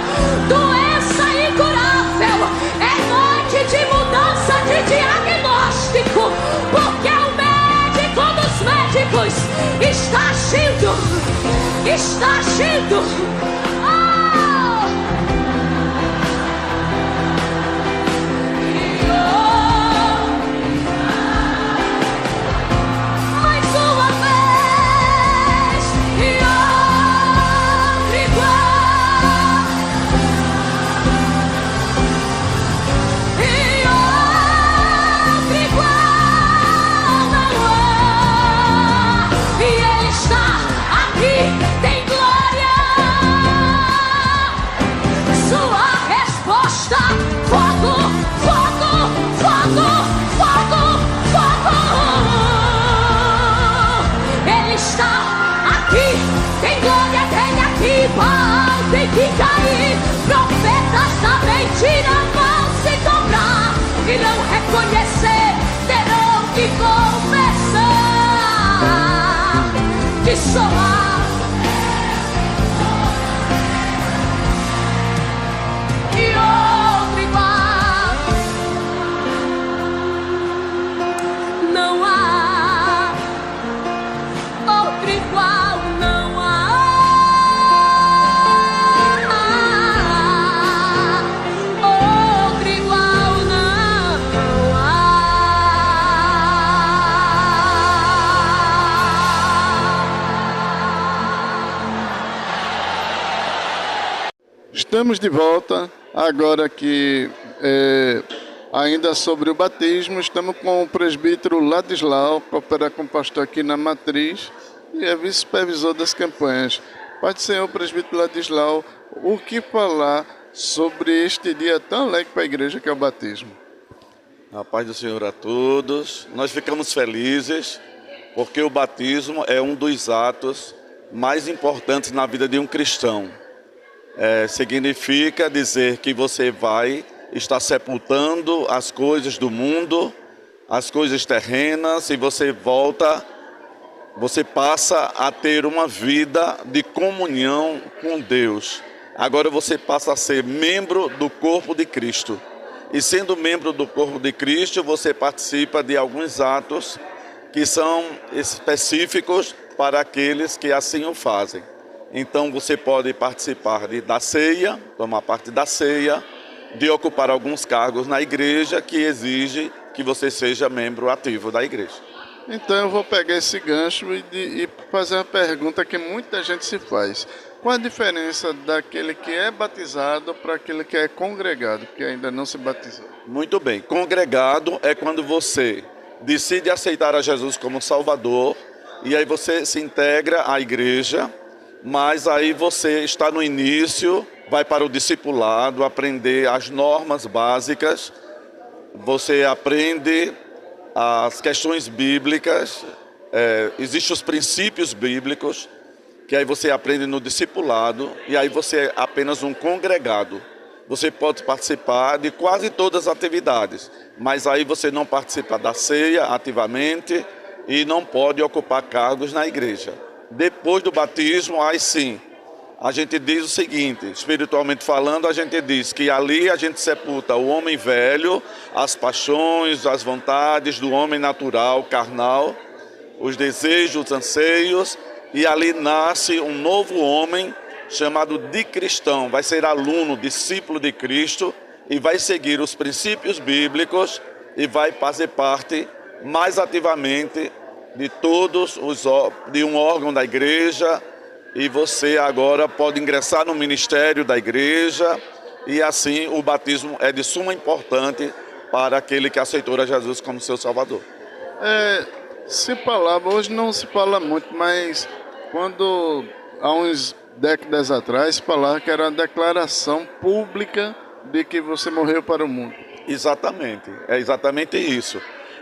doença incurável. É noite de mudança de diagnóstico, porque o médico dos médicos está agindo. Está agindo. Tem que cair, profetas da mentira vão se dobrar e não reconhecer, terão que confessar que só há e outro igual. Não há outro igual, não há. Estamos de volta, agora aqui ainda sobre o batismo. Estamos com o presbítero Ladislau, que opera com o pastor aqui na Matriz e é vice-supervisor das campanhas. Pai do Senhor, presbítero Ladislau, o que falar sobre este dia tão alegre para a igreja que é o batismo? A paz do Senhor a todos. Nós ficamos felizes porque o batismo é um dos atos mais importantes na vida de um cristão. Significa dizer que você vai estar sepultando as coisas do mundo, as coisas terrenas, e você volta, você passa a ter uma vida de comunhão com Deus. Agora você passa a ser membro do corpo de Cristo. E sendo membro do corpo de Cristo, você participa de alguns atos que são específicos para aqueles que assim o fazem. Então você pode participar da ceia, tomar parte da ceia, de ocupar alguns cargos na igreja que exige que você seja membro ativo da igreja. Então eu vou pegar esse gancho e fazer uma pergunta que muita gente se faz. Qual a diferença daquele que é batizado para aquele que é congregado, que ainda não se batizou? Muito bem. Congregado é quando você decide aceitar a Jesus como Salvador e aí você se integra à igreja, mas aí você está no início, vai para o discipulado, aprender as normas básicas, você aprende as questões bíblicas, existem os princípios bíblicos, que aí você aprende no discipulado, e aí você é apenas um congregado. Você pode participar de quase todas as atividades, mas aí você não participa da ceia ativamente e não pode ocupar cargos na igreja. Depois do batismo, aí sim, a gente diz o seguinte, espiritualmente falando, a gente diz que ali a gente sepulta o homem velho, as paixões, as vontades do homem natural, carnal, os desejos, os anseios, e ali nasce um novo homem chamado de cristão, vai ser aluno, discípulo de Cristo e vai seguir os princípios bíblicos e vai fazer parte mais ativamente de um órgão da igreja, e você agora pode ingressar no ministério da igreja, e assim o batismo é de suma importância para aquele que aceitou a Jesus como seu Salvador. Se falava, hoje não se fala muito, mas quando há uns décadas atrás se falava que era uma declaração pública de que você morreu para o mundo. Exatamente, é exatamente isso.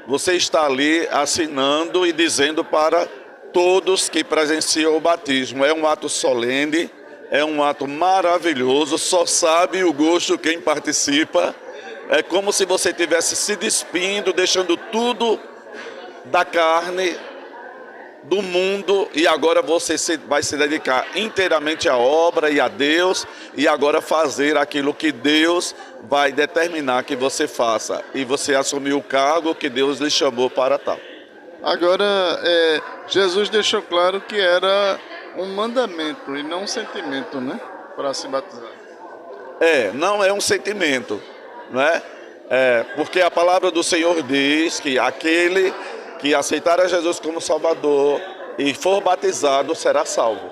Você está ali assinando e dizendo para todos que presenciam o batismo. É um ato solene, é um ato maravilhoso, só sabe o gosto quem participa. É como se você estivesse se despindo, deixando tudo da carne, do mundo, e agora você vai se dedicar inteiramente à obra e a Deus, e agora fazer aquilo que Deus vai determinar que você faça, e você assumir o cargo que Deus lhe chamou para tal. Agora, Jesus deixou claro que era um mandamento e não um sentimento, né? Para se batizar. Não é um sentimento, não é? Porque a palavra do Senhor diz que aquele que aceitar a Jesus como Salvador e for batizado será salvo.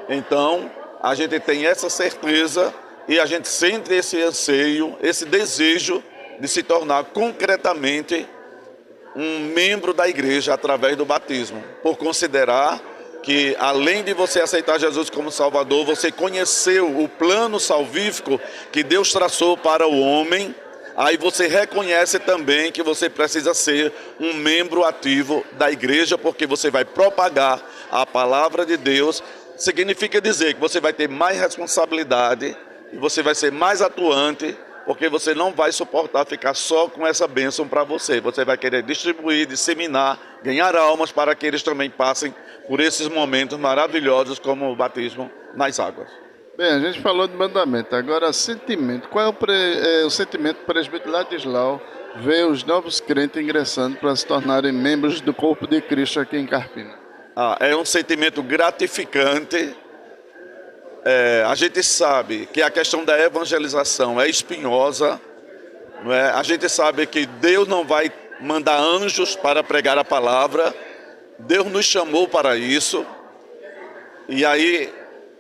Então, a gente tem essa certeza e a gente sente esse anseio, esse desejo de se tornar concretamente um membro da igreja através do batismo, por considerar que além de você aceitar Jesus como Salvador, você conheceu o plano salvífico que Deus traçou para o homem. Aí você reconhece também que você precisa ser um membro ativo da igreja, porque você vai propagar a palavra de Deus. Significa dizer que você vai ter mais responsabilidade, e você vai ser mais atuante, porque você não vai suportar ficar só com essa bênção para você. Você vai querer distribuir, disseminar, ganhar almas para que eles também passem por esses momentos maravilhosos como o batismo nas águas. Bem, a gente falou de mandamento, agora sentimento. Qual é o sentimento do presbítero Ladislau ver os novos crentes ingressando para se tornarem membros do corpo de Cristo aqui em Carpina? É um sentimento gratificante. A gente sabe que a questão da evangelização é espinhosa, não é? A gente sabe que Deus não vai mandar anjos para pregar a palavra. Deus nos chamou para isso. E aí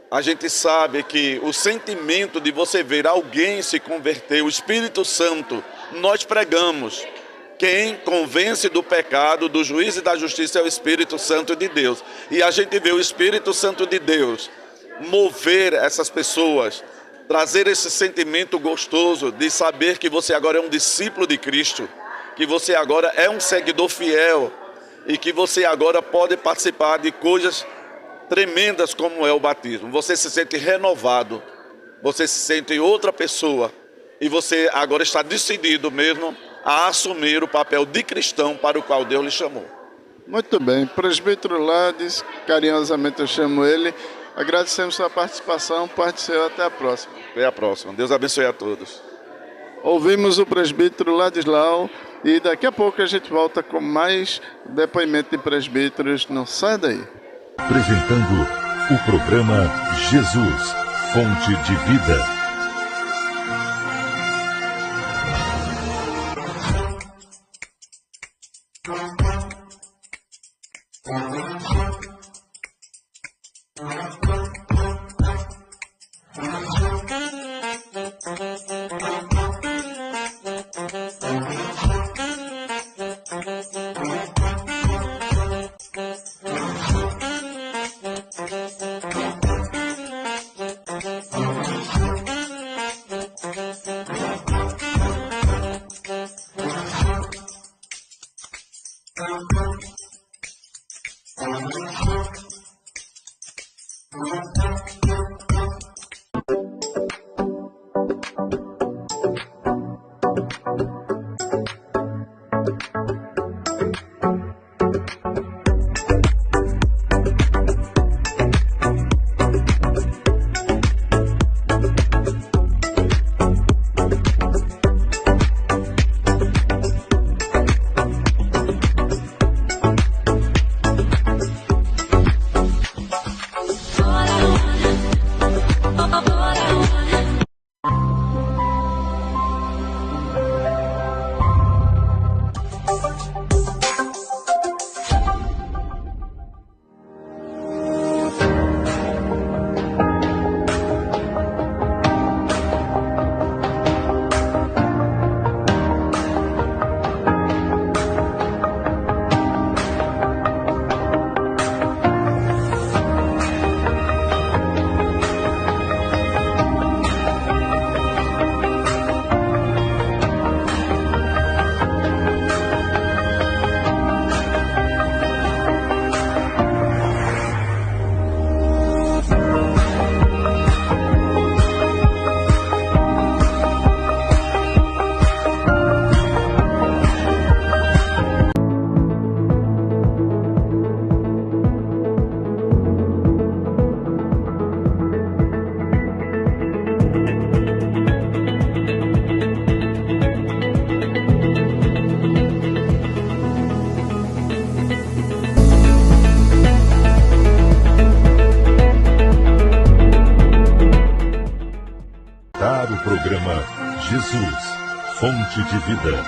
a gente sabe que o sentimento de você ver alguém se converter, o Espírito Santo, nós pregamos. Quem convence do pecado, do juízo e da justiça é o Espírito Santo de Deus. E a gente vê o Espírito Santo de Deus mover essas pessoas, trazer esse sentimento gostoso de saber que você agora é um discípulo de Cristo, que você agora é um seguidor fiel e que você agora pode participar de coisas tremendas como é o batismo. Você se sente renovado, você se sente outra pessoa e você agora está decidido mesmo a assumir o papel de cristão para o qual Deus lhe chamou. Muito bem, presbítero Lades, carinhosamente eu chamo ele, agradecemos sua participação, até a próxima. Até a próxima, Deus abençoe a todos. Ouvimos o presbítero Ladislau e daqui a pouco a gente volta com mais depoimento de presbíteros, não sai daí. Apresentando o programa Jesus, Fonte de Vida. Programa Jesus, Fonte de Vida.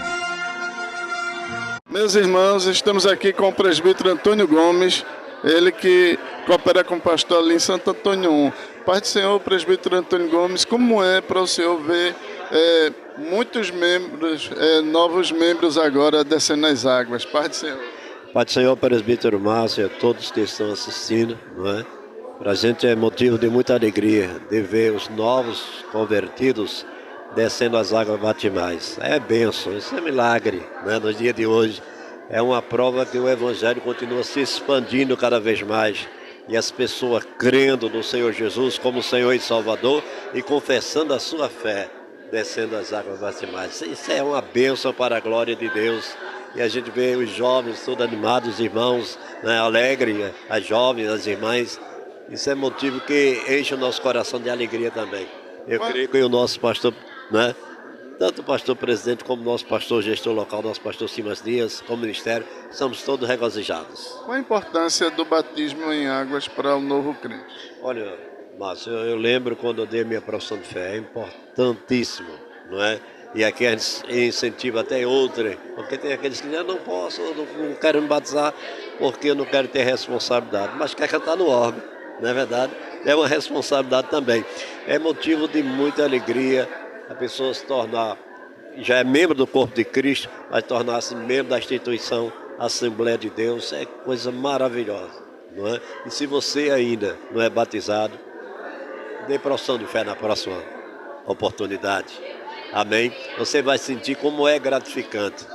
Meus irmãos, estamos aqui com o presbítero Antônio Gomes, ele que coopera com o pastor ali em Santo Antônio 1. Pai do Senhor, presbítero Antônio Gomes, como é para o senhor ver muitos membros, novos membros agora descendo as águas? Pai do Senhor. Pai do Senhor, presbítero Márcio, a todos que estão assistindo, não é? Para a gente é motivo de muita alegria de ver os novos convertidos descendo as águas batimais. É bênção, isso é milagre, né? No dia de hoje é uma prova que o Evangelho continua se expandindo cada vez mais e as pessoas crendo no Senhor Jesus como Senhor e Salvador e confessando a sua fé, descendo as águas batimais. Isso é uma bênção para a glória de Deus. E a gente vê os jovens todos animados, os irmãos, né, alegres, as jovens, as irmãs. Isso é motivo que enche o nosso coração de alegria também. Eu creio que o nosso pastor, né, tanto o pastor presidente como o nosso pastor gestor local, nosso pastor Simas Dias, como ministério, estamos todos regozijados. Qual a importância do batismo em águas para o novo crente? Olha, Márcio, eu lembro quando eu dei minha profissão de fé, é importantíssimo, não é? E aqui a gente incentiva até outra, porque tem aqueles que dizem, eu não posso, eu não quero me batizar, porque eu não quero ter responsabilidade, mas quer cantar no órgão, não é verdade? É uma responsabilidade também. É motivo de muita alegria a pessoa se tornar, já é membro do corpo de Cristo, mas tornar-se membro da instituição Assembleia de Deus, é coisa maravilhosa, não é? E se você ainda não é batizado, dê profissão de fé na próxima oportunidade. Amém? Você vai sentir como é gratificante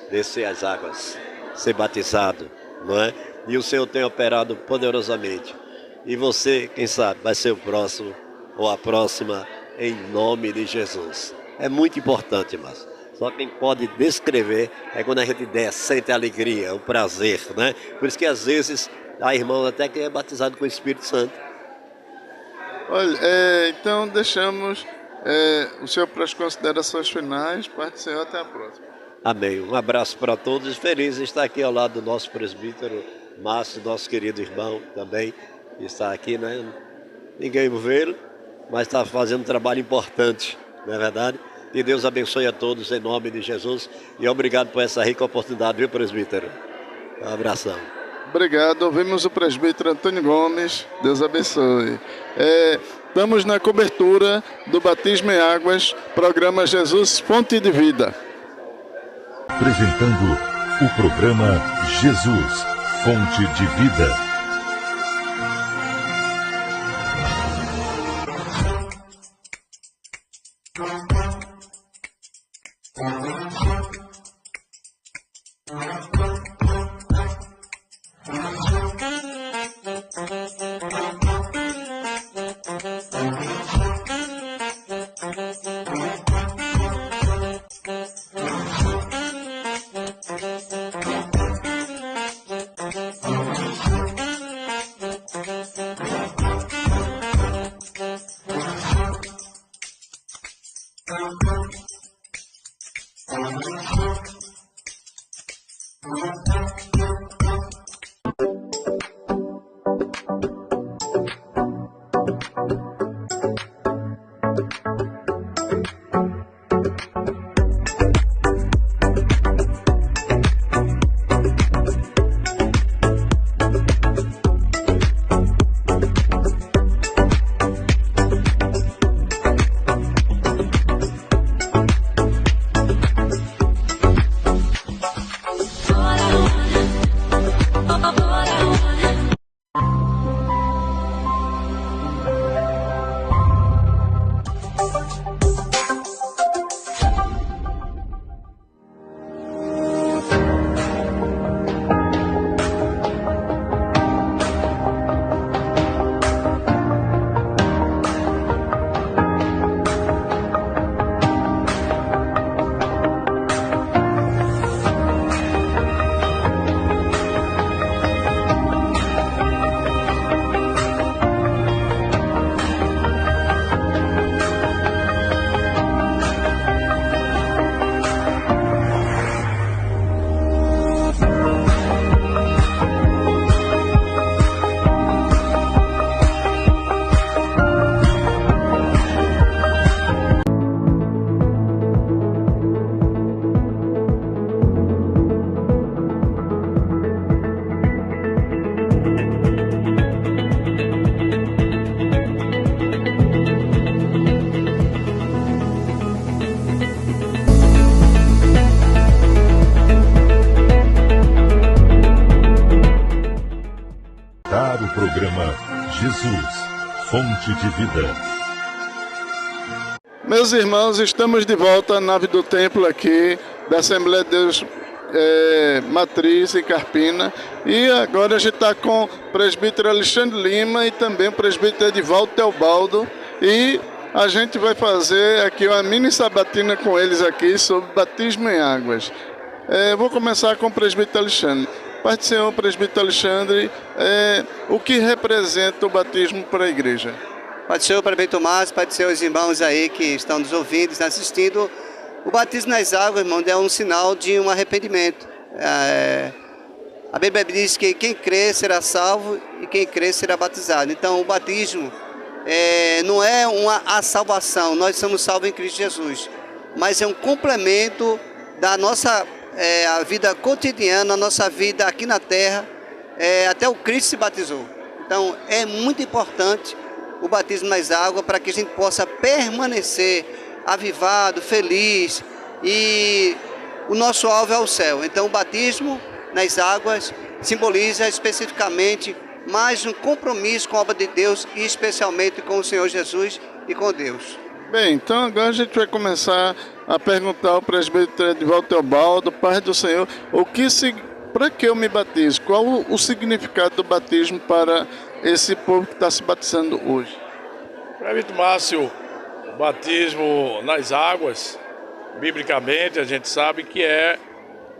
descer as águas, ser batizado, não é? E o Senhor tem operado poderosamente. E você, quem sabe, vai ser o próximo ou a próxima em nome de Jesus. É muito importante, mas só quem pode descrever é quando a gente sente a alegria, o prazer, né? Por isso que às vezes há irmãos até que é batizado com o Espírito Santo. Olha, então deixamos o senhor para as considerações finais. Pai do Senhor, até a próxima. Amém. Um abraço para todos. Feliz de estar aqui ao lado do nosso presbítero Márcio, nosso querido irmão também, que está aqui, né? Ninguém vê-lo, mas está fazendo um trabalho importante, não é verdade? E Deus abençoe a todos em nome de Jesus. E obrigado por essa rica oportunidade, viu, presbítero? Um abração. Obrigado. Ouvimos o presbítero Antônio Gomes. Deus abençoe. Estamos na cobertura do Batismo em Águas, programa Jesus, Fonte de Vida. Apresentando o programa Jesus, Fonte de Vida. ar o programa Jesus, Fonte de Vida. Meus irmãos, estamos de volta à nave do templo aqui da Assembleia de Deus Matriz em Carpina. E agora a gente está com o presbítero Alexandre Lima e também o presbítero Edivaldo Teobaldo. E a gente vai fazer aqui uma mini sabatina com eles aqui sobre batismo em águas. Vou começar com o presbítero Alexandre. Pai do Senhor, presbítero Alexandre, o que representa o batismo para a igreja? Pai do Senhor, presbítero Márcio, Pai do Senhor, os irmãos aí que estão nos ouvindo, estão assistindo. O batismo nas águas, irmão, é um sinal de um arrependimento. A Bíblia diz que quem crê será salvo e quem crê será batizado. Então, o batismo não é a salvação, nós somos salvos em Cristo Jesus, mas é um complemento da nossa a vida cotidiana, a nossa vida aqui na terra, até o Cristo se batizou. Então é muito importante o batismo nas águas para que a gente possa permanecer avivado, feliz, e o nosso alvo é o céu. Então o batismo nas águas simboliza especificamente mais um compromisso com a obra de Deus e especialmente com o Senhor Jesus e com Deus. Bem, então agora a gente vai começar a perguntar ao presbítero Edivaldo Teobaldo, Pai do Senhor, para que eu me batizo? Qual o significado do batismo para esse povo que está se batizando hoje? Presbítero Márcio, o batismo nas águas, biblicamente, a gente sabe que é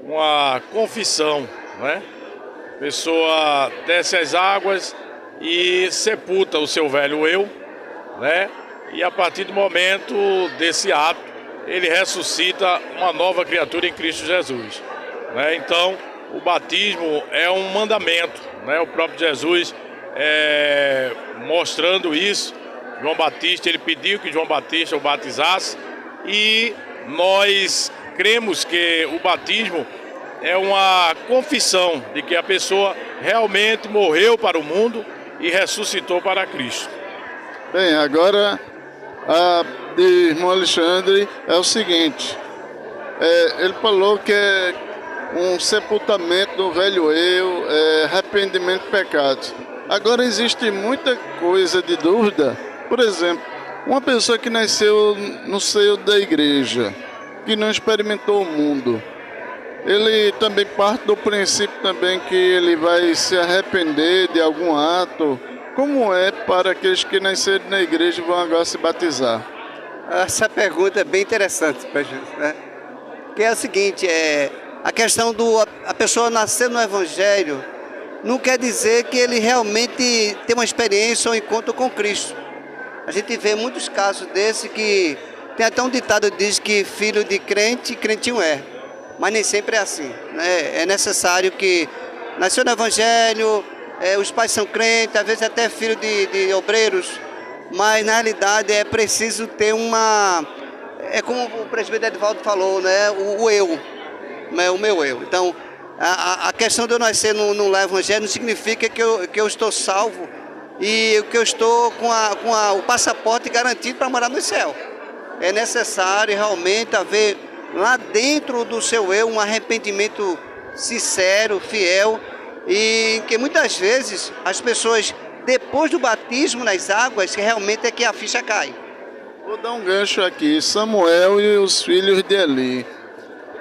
uma confissão, não é? A pessoa desce as águas e sepulta o seu velho eu, né? E a partir do momento desse ato, ele ressuscita uma nova criatura em Cristo Jesus, né? Então, o batismo é um mandamento, né? O próprio Jesus mostrando isso. João Batista, ele pediu que João Batista o batizasse, e nós cremos que o batismo é uma confissão de que a pessoa realmente morreu para o mundo e ressuscitou para Cristo. Bem, agora a de irmão Alexandre é o seguinte, ele falou que é um sepultamento do velho eu, arrependimento de pecados. Agora existe muita coisa de dúvida. Por exemplo, uma pessoa que nasceu no seio da igreja, que não experimentou o mundo, ele também parte do princípio também que ele vai se arrepender de algum ato. Como é para aqueles que nasceram na igreja e vão agora se batizar? Essa pergunta é bem interessante para a gente, né? Que é o seguinte, a questão a pessoa nascer no Evangelho não quer dizer que ele realmente tem uma experiência ou um encontro com Cristo. A gente vê muitos casos desses que tem até um ditado que diz que filho de crente, crentinho é. Mas nem sempre é assim, né? É necessário que nasceu no Evangelho, os pais são crentes, às vezes até filho de obreiros, mas na realidade é preciso ter como o presbítero Edivaldo falou, né? O eu, né? O meu eu. Então, a questão de eu nascer no Evangelho não significa que eu estou salvo e que eu estou com o passaporte garantido para morar no céu. É necessário realmente haver lá dentro do seu eu um arrependimento sincero, fiel, e que muitas vezes as pessoas, depois do batismo nas águas, realmente é que a ficha cai. Vou dar um gancho aqui. Samuel e os filhos de Eli.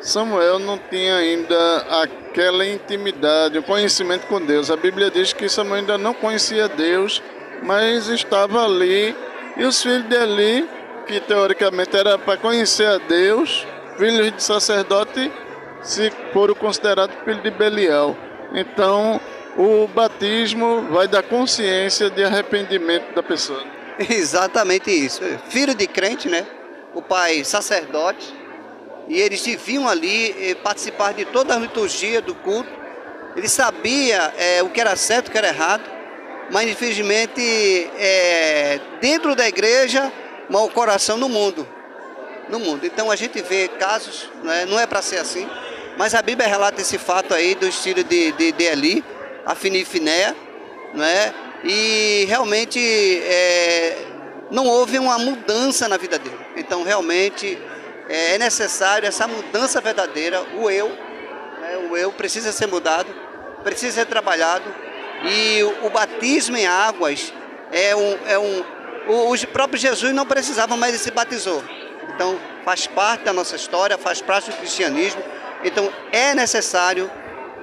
Samuel não tinha ainda aquela intimidade, o conhecimento com Deus. A Bíblia diz que Samuel ainda não conhecia Deus, mas estava ali. E os filhos de Eli, que teoricamente era para conhecer a Deus, filhos de sacerdote, se foram considerados filhos de Belial. Então, o batismo vai dar consciência de arrependimento da pessoa. Exatamente isso. Filho de crente, né? O pai sacerdote, e eles deviam ali participar de toda a liturgia do culto. Ele sabia o que era certo, o que era errado, mas infelizmente dentro da igreja, mau coração no mundo. Então a gente vê casos, né? Não é para ser assim, mas a Bíblia relata esse fato aí do filho de Eli, Afni e Finéia, né? E realmente não houve uma mudança na vida dele. Então realmente é necessário essa mudança verdadeira. O eu precisa ser mudado, precisa ser trabalhado, E o batismo em águas o próprio Jesus não precisava, mas ele se batizou. Então faz parte da nossa história, faz parte do cristianismo. Então é necessário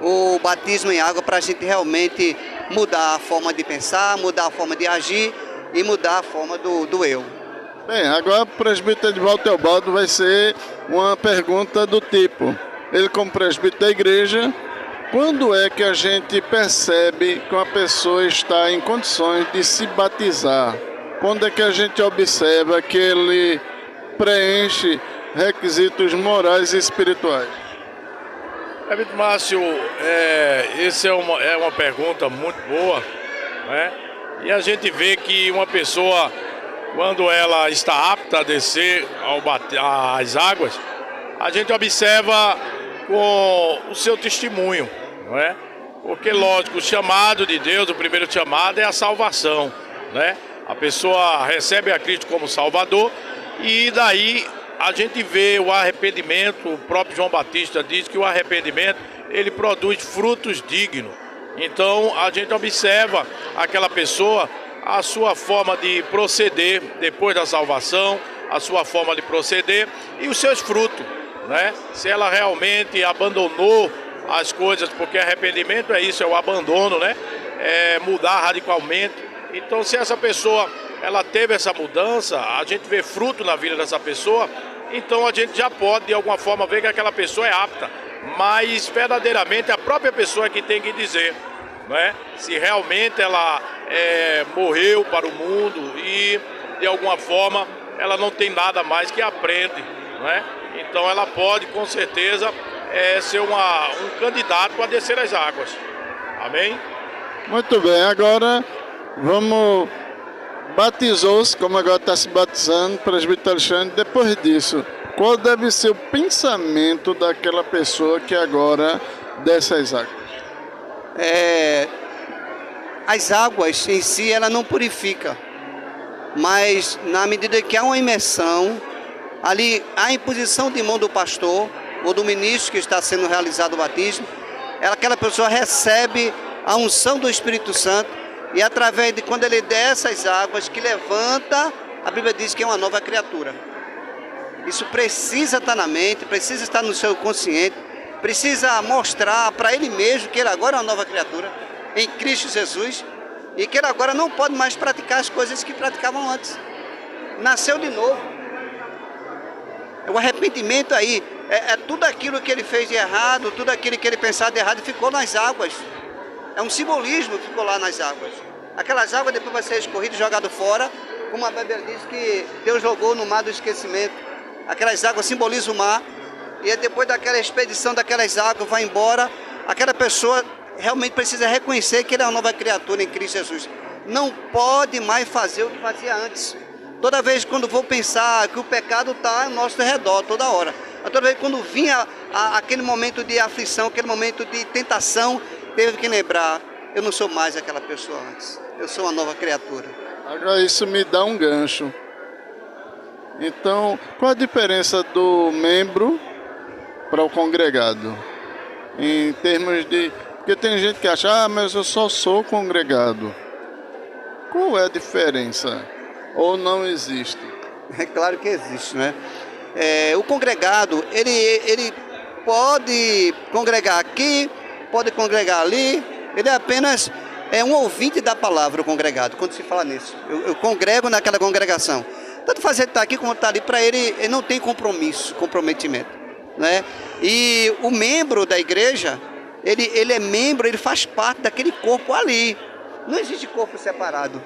o batismo em água para a gente realmente mudar a forma de pensar, mudar a forma de agir e mudar a forma do eu. Bem, agora o presbítero Edivaldo Teobaldo vai ser uma pergunta do tipo: ele como presbítero da igreja, quando é que a gente percebe que uma pessoa está em condições de se batizar? Quando é que a gente observa que ele preenche requisitos morais e espirituais? Vitor Márcio, essa é uma pergunta muito boa, né? E a gente vê que uma pessoa, quando ela está apta a descer às águas, a gente observa com o seu testemunho, não é? Porque, lógico, o chamado de Deus, o primeiro chamado é a salvação, né? A pessoa recebe a Cristo como Salvador e daí a gente vê o arrependimento. O próprio João Batista diz que o arrependimento, ele produz frutos dignos. Então a gente observa aquela pessoa, a sua forma de proceder depois da salvação, a sua forma de proceder e os seus frutos, né? Se ela realmente abandonou as coisas, porque arrependimento é isso, é o abandono, né? É mudar radicalmente. Então, se essa pessoa ela teve essa mudança, a gente vê fruto na vida dessa pessoa, então a gente já pode de alguma forma ver que aquela pessoa é apta. Mas verdadeiramente a própria pessoa é que tem que dizer, né? Se realmente ela morreu para o mundo e de alguma forma ela não tem nada mais que aprende, né? Então ela pode com certeza ser um candidato a descer as águas. Amém? Muito bem, agora batizou-se, como agora está se batizando, presbítero Alexandre. Depois disso, qual deve ser o pensamento daquela pessoa que agora desce as águas? As águas em si, ela não purifica, mas na medida que há uma imersão, ali a imposição de mão do pastor ou do ministro que está sendo realizado o batismo, aquela pessoa recebe a unção do Espírito Santo. E através de quando ele desce as águas, que levanta, a Bíblia diz que é uma nova criatura. Isso precisa estar na mente, precisa estar no seu consciente, precisa mostrar para ele mesmo que ele agora é uma nova criatura em Cristo Jesus e que ele agora não pode mais praticar as coisas que praticavam antes. Nasceu de novo. O arrependimento aí é tudo aquilo que ele fez de errado, tudo aquilo que ele pensava de errado ficou nas águas. É um simbolismo que ficou lá nas águas. Aquelas águas depois vai ser escorrido e jogado fora, como a Bíblia diz que Deus jogou no mar do esquecimento. Aquelas águas simbolizam o mar, e depois daquela expedição daquelas águas vai embora, aquela pessoa realmente precisa reconhecer que ele é uma nova criatura em Cristo Jesus. Não pode mais fazer o que fazia antes. Toda vez quando vou pensar que o pecado está ao nosso redor, toda hora. Toda vez quando vinha aquele momento de aflição, aquele momento de tentação, teve que lembrar, eu não sou mais aquela pessoa antes, eu sou uma nova criatura. Agora isso me dá um gancho. Então, qual a diferença do membro para o congregado? Em termos de... Porque tem gente que acha, mas eu só sou congregado. Qual é a diferença? Ou não existe? É claro que existe, né? O congregado, ele pode congregar aqui, pode congregar ali, ele é apenas um ouvinte da palavra, o congregado, quando se fala nisso. Eu congrego naquela congregação. Tanto faz ele estar aqui como estar ali, para ele não tem comprometimento, né? E o membro da igreja, ele é membro, ele faz parte daquele corpo ali. Não existe corpo separado.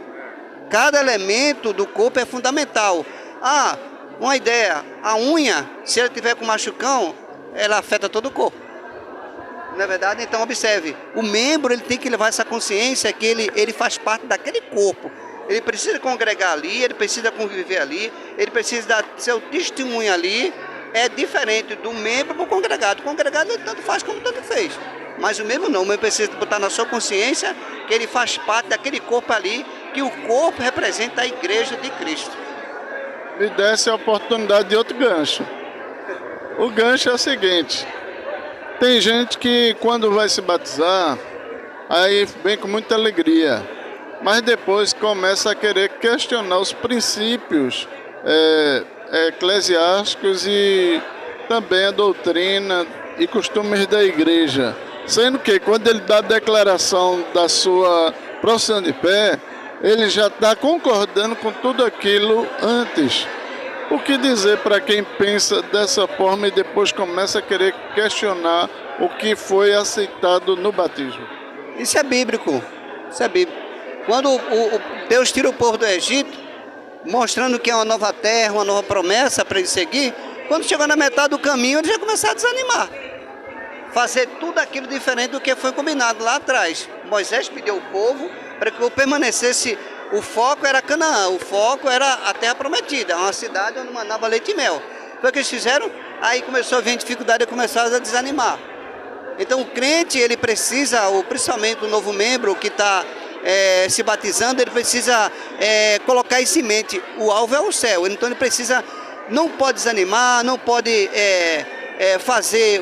Cada elemento do corpo é fundamental. Uma ideia, a unha, se ela tiver com machucão, ela afeta todo o corpo. Não é verdade? Então observe, o membro ele tem que levar essa consciência que ele faz parte daquele corpo. Ele precisa congregar ali, ele precisa conviver ali, ele precisa dar seu testemunho ali. É diferente do membro para o congregado. O congregado ele tanto faz como tanto fez. Mas o membro não, o membro precisa botar na sua consciência que ele faz parte daquele corpo ali, que o corpo representa a igreja de Cristo. Me desse a oportunidade de outro gancho. O gancho é o seguinte: tem gente que quando vai se batizar, aí vem com muita alegria. Mas depois começa a querer questionar os princípios eclesiásticos e também a doutrina e costumes da igreja. Sendo que quando ele dá a declaração da sua profissão de fé, ele já está concordando com tudo aquilo antes. O que dizer para quem pensa dessa forma e depois começa a querer questionar o que foi aceitado no batismo? Isso é bíblico. Isso é bíblico. Quando Deus tira o povo do Egito, mostrando que é uma nova terra, uma nova promessa para ele seguir, quando chegou na metade do caminho, ele já começou a desanimar. Fazer tudo aquilo diferente do que foi combinado lá atrás. Moisés pediu ao povo para que eu permanecesse. O foco era Canaã, o foco era a terra prometida, uma cidade onde mandava leite e mel. Foi o que eles fizeram, aí começou a vir dificuldade e começaram a desanimar. Então o crente, ele precisa, principalmente o novo membro que está se batizando, ele precisa colocar isso em mente. O alvo é o céu, então ele precisa, não pode desanimar, não pode fazer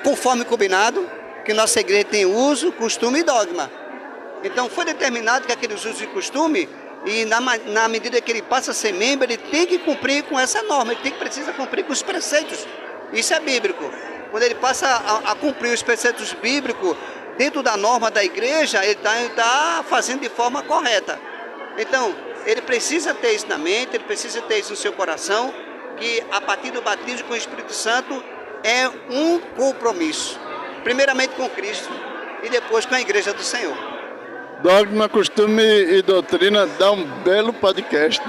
conforme combinado, que nossa igreja tem uso, costume e dogma. Então foi determinado que aqueles usos e costume, e na medida que ele passa a ser membro, ele tem que cumprir com essa norma, ele precisa cumprir com os preceitos. Isso é bíblico. Quando ele passa a cumprir os preceitos bíblicos dentro da norma da igreja, ele está fazendo de forma correta. Então, ele precisa ter isso na mente, ele precisa ter isso no seu coração, que a partir do batismo com o Espírito Santo é um compromisso. Primeiramente com Cristo e depois com a igreja do Senhor. Dogma, costume e doutrina dá um belo podcast.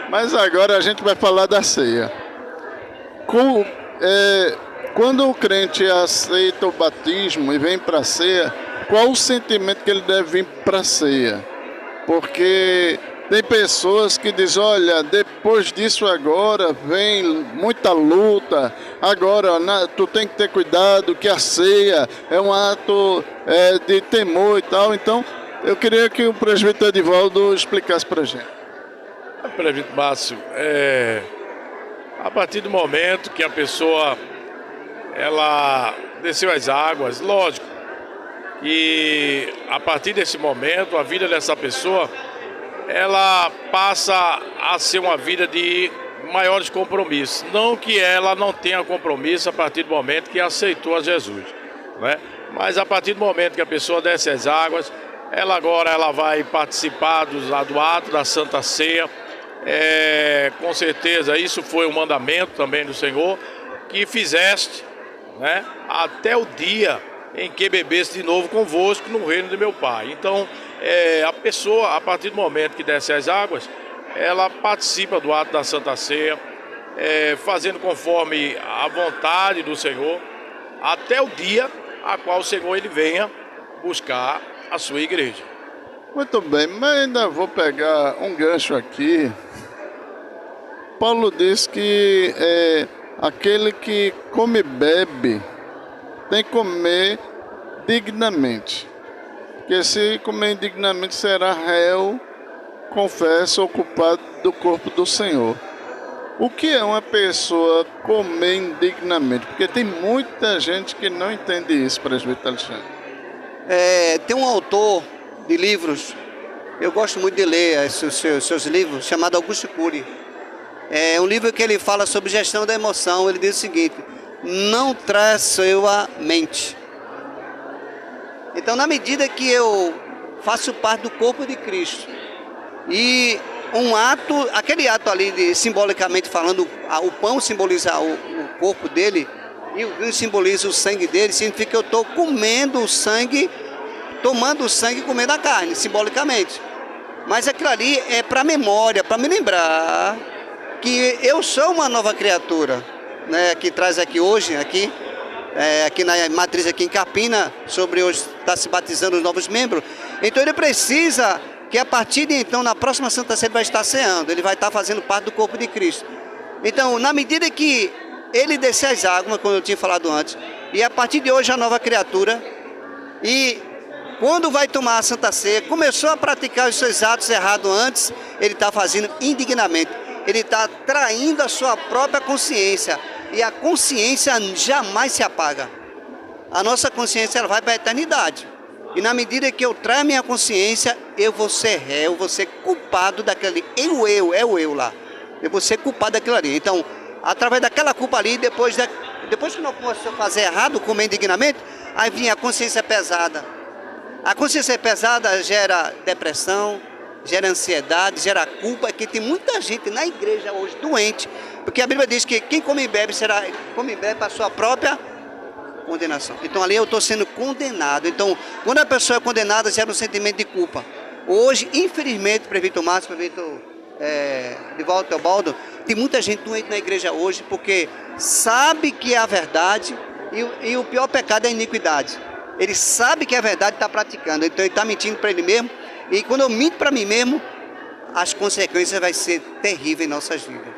Mas agora a gente vai falar da ceia. Quando o crente aceita o batismo e vem para a ceia, qual o sentimento que ele deve vir para a ceia? Porque tem pessoas que dizem, olha, depois disso agora vem muita luta, agora tu tem que ter cuidado que a ceia é um ato de temor e tal. Então, eu queria que o presbítero Edivaldo explicasse para a gente. Presbítero Márcio, a partir do momento que a pessoa ela desceu as águas, lógico, e a partir desse momento a vida dessa pessoa ela passa a ser uma vida de maiores compromissos. Não que ela não tenha compromisso a partir do momento que aceitou a Jesus, né? Mas a partir do momento que a pessoa desce as águas, ela vai participar do ato da Santa Ceia. Com certeza isso foi um mandamento também do Senhor, que fizeste, né, até o dia em que bebesse de novo convosco no reino de meu Pai. Então, a pessoa, a partir do momento que desce as águas, ela participa do ato da Santa Ceia, fazendo conforme a vontade do Senhor, até o dia a qual o Senhor ele venha buscar a sua igreja. Muito bem, mas ainda vou pegar um gancho aqui. Paulo diz que aquele que come e bebe tem que comer dignamente. Porque se comer indignamente será réu, confesso, ou culpado do corpo do Senhor. O que é uma pessoa comer indignamente? Porque tem muita gente que não entende isso, presbítero Alexandre. Tem um autor de livros, eu gosto muito de ler seus livros, chamado Augusto Cury. É um livro que ele fala sobre gestão da emoção. Ele diz o seguinte: não traiçoe a mente. Então, na medida que eu faço parte do corpo de Cristo, e aquele ato ali, simbolicamente falando, o pão simboliza o corpo dele, e o vinho simboliza o sangue dele, significa que eu estou comendo o sangue, tomando o sangue e comendo a carne, simbolicamente. Mas aquilo ali é para memória, para me lembrar que eu sou uma nova criatura, né? Que traz aqui hoje, aqui na matriz aqui em Carpina, sobre hoje está se batizando os novos membros. Então ele precisa que a partir de então, na próxima Santa Ceia, ele vai estar ceando, ele vai estar fazendo parte do corpo de Cristo. Então, na medida que ele descer as águas, como eu tinha falado antes, e a partir de hoje a nova criatura, e quando vai tomar a Santa Ceia, começou a praticar os seus atos errados antes, ele está fazendo indignamente. Ele está traindo a sua própria consciência. E a consciência jamais se apaga. a nossa consciência ela vai para a eternidade. E na medida que eu trago a minha consciência, eu vou ser réu, vou ser culpado daquele... É o eu lá. Eu vou ser culpado daquilo ali. Então, através daquela culpa ali, depois que não posso fazer errado, comer indignamente, aí vinha a consciência pesada. A consciência pesada gera depressão, gera ansiedade, gera culpa, que tem muita gente na igreja hoje doente, porque a Bíblia diz que quem come e bebe para a sua própria condenação. Então ali eu estou sendo condenado. Então, quando a pessoa é condenada, gera um sentimento de culpa. Hoje, infelizmente, prefeito Márcio, prefeito Divaldo Teobaldo, tem muita gente doente na igreja hoje, porque sabe que é a verdade e o pior pecado é a iniquidade. Ele sabe que é a verdade e está praticando, então ele está mentindo para ele mesmo. E quando eu minto para mim mesmo, as consequências vão ser terríveis em nossas vidas.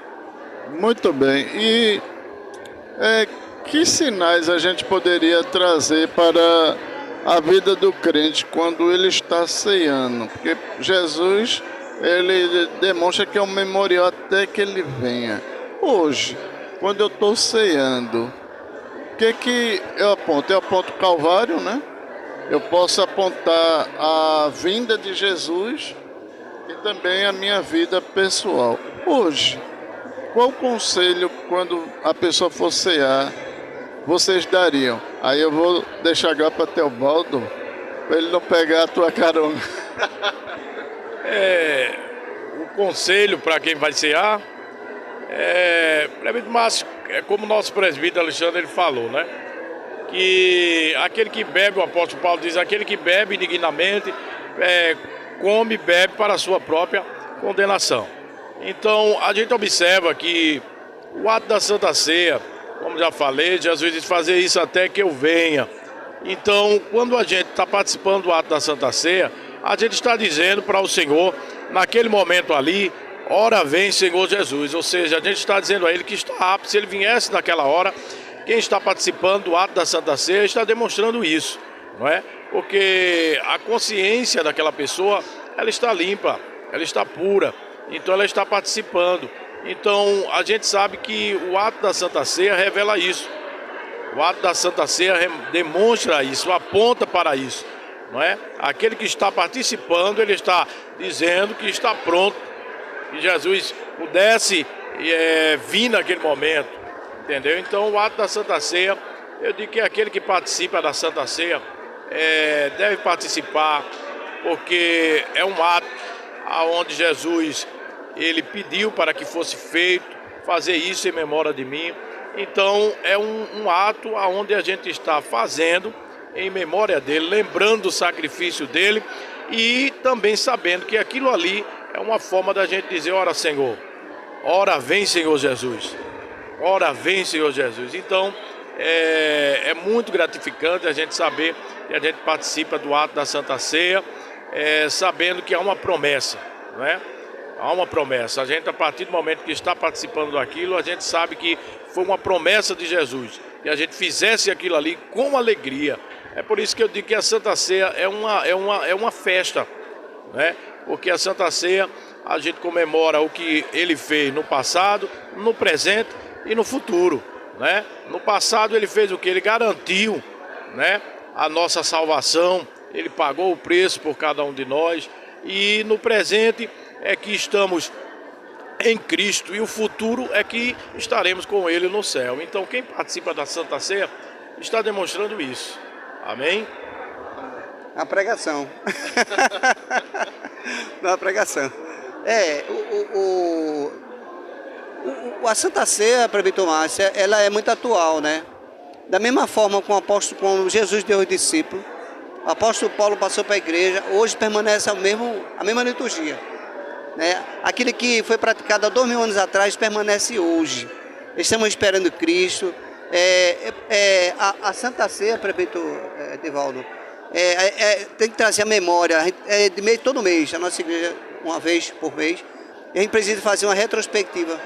Muito bem. E que sinais a gente poderia trazer para a vida do crente quando ele está ceando? Porque Jesus, ele demonstra que é um memorial até que ele venha. Hoje, quando eu estou ceando, o que eu aponto? Eu aponto o Calvário, né? Eu posso apontar a vinda de Jesus e também a minha vida pessoal. Hoje, qual conselho, quando a pessoa for cear, vocês dariam? Aí eu vou deixar agora para Teobaldo, para ele não pegar a tua carona. O conselho para quem vai cear, prefeito Márcio, é como o nosso presbítero Alexandre ele falou, né? Que aquele que bebe, o apóstolo Paulo diz, aquele que bebe indignamente, come e bebe para a sua própria condenação. Então, a gente observa que o ato da Santa Ceia, como já falei, Jesus diz fazer isso até que eu venha. Então, quando a gente está participando do ato da Santa Ceia, a gente está dizendo para o Senhor, naquele momento ali, ora vem Senhor Jesus. Ou seja, a gente está dizendo a Ele que está apto, se Ele viesse naquela hora. Quem está participando do ato da Santa Ceia está demonstrando isso, não é? Porque a consciência daquela pessoa, ela está limpa, ela está pura, então ela está participando. Então a gente sabe que o ato da Santa Ceia revela isso. O ato da Santa Ceia demonstra isso, aponta para isso, não é? Aquele que está participando, ele está dizendo que está pronto, que Jesus pudesse vir naquele momento. Entendeu? Então o ato da Santa Ceia, eu digo que aquele que participa da Santa Ceia deve participar, porque é um ato onde Jesus ele pediu para que fosse feito, fazer isso em memória de mim. Então é um ato onde a gente está fazendo em memória dele, lembrando do sacrifício dele e também sabendo que aquilo ali é uma forma da gente dizer, ora Senhor, ora vem Senhor Jesus. Ora vem, Senhor Jesus. Então, é muito gratificante a gente saber que a gente participa do ato da Santa Ceia, sabendo que há uma promessa, não é? Há uma promessa. A gente, a partir do momento que está participando daquilo, a gente sabe que foi uma promessa de Jesus, que a gente fizesse aquilo ali com alegria. É por isso que eu digo que a Santa Ceia é uma festa, né? Porque a Santa Ceia, a gente comemora o que ele fez no passado, no presente e no futuro, né? No passado ele fez o que? Ele garantiu, né, a nossa salvação, ele pagou o preço por cada um de nós, e no presente é que estamos em Cristo e o futuro é que estaremos com ele no céu. Então quem participa da Santa Ceia está demonstrando isso. Amém? A pregação. Não, a pregação. A Santa Ceia, prefeito Márcio, ela é muito atual, né? Da mesma forma com o apóstolo, quando Jesus deu os discípulos, o apóstolo Paulo passou para a igreja, hoje permanece a mesma liturgia, né? Aquilo que foi praticado há 2000 anos atrás permanece hoje. Estamos esperando Cristo. A Santa Ceia, prefeito Divaldo, tem que trazer a memória, todo mês, a nossa igreja, uma vez por mês, a gente precisa fazer uma retrospectiva,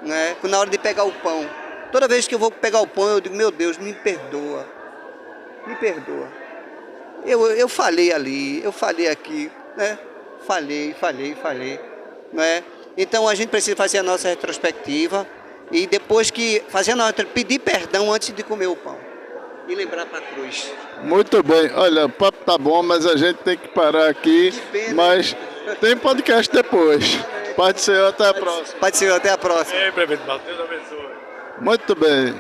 né? Na hora de pegar o pão. Toda vez que eu vou pegar o pão, eu digo, meu Deus, me perdoa. Me perdoa. Eu falei ali, eu falei aqui, né? Falei, né? Então a gente precisa fazer a nossa retrospectiva e depois que fazer a nossa, pedir perdão antes de comer o pão. e lembrar para a cruz. Muito bem. Olha, o papo tá bom, mas a gente tem que parar aqui. Mas tem podcast depois. Pode ser, até a próxima. Pode ser, até a próxima. Ei, prefeito, Deus abençoe. Muito bem.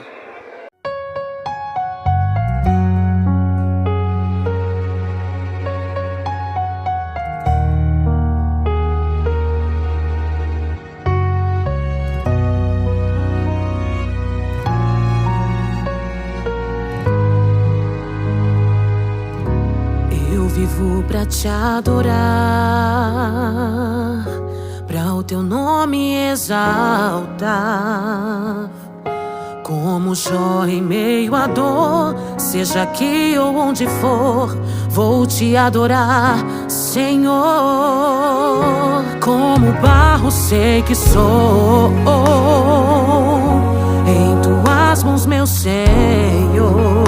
Eu vivo pra te adorar, pra o teu nome exaltar. Como Jó em meio à dor, seja aqui ou onde for, vou te adorar, Senhor. Como barro sei que sou, em tuas mãos, meu Senhor.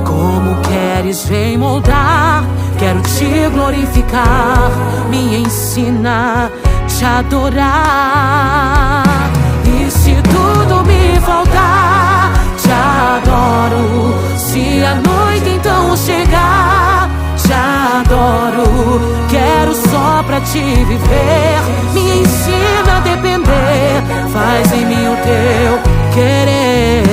Como queres, vem moldar, quero te glorificar, me ensina a te adorar. E se tudo me faltar, te adoro. Se a noite então chegar, te adoro. Quero só pra te viver, me ensina a depender, faz em mim o teu querer.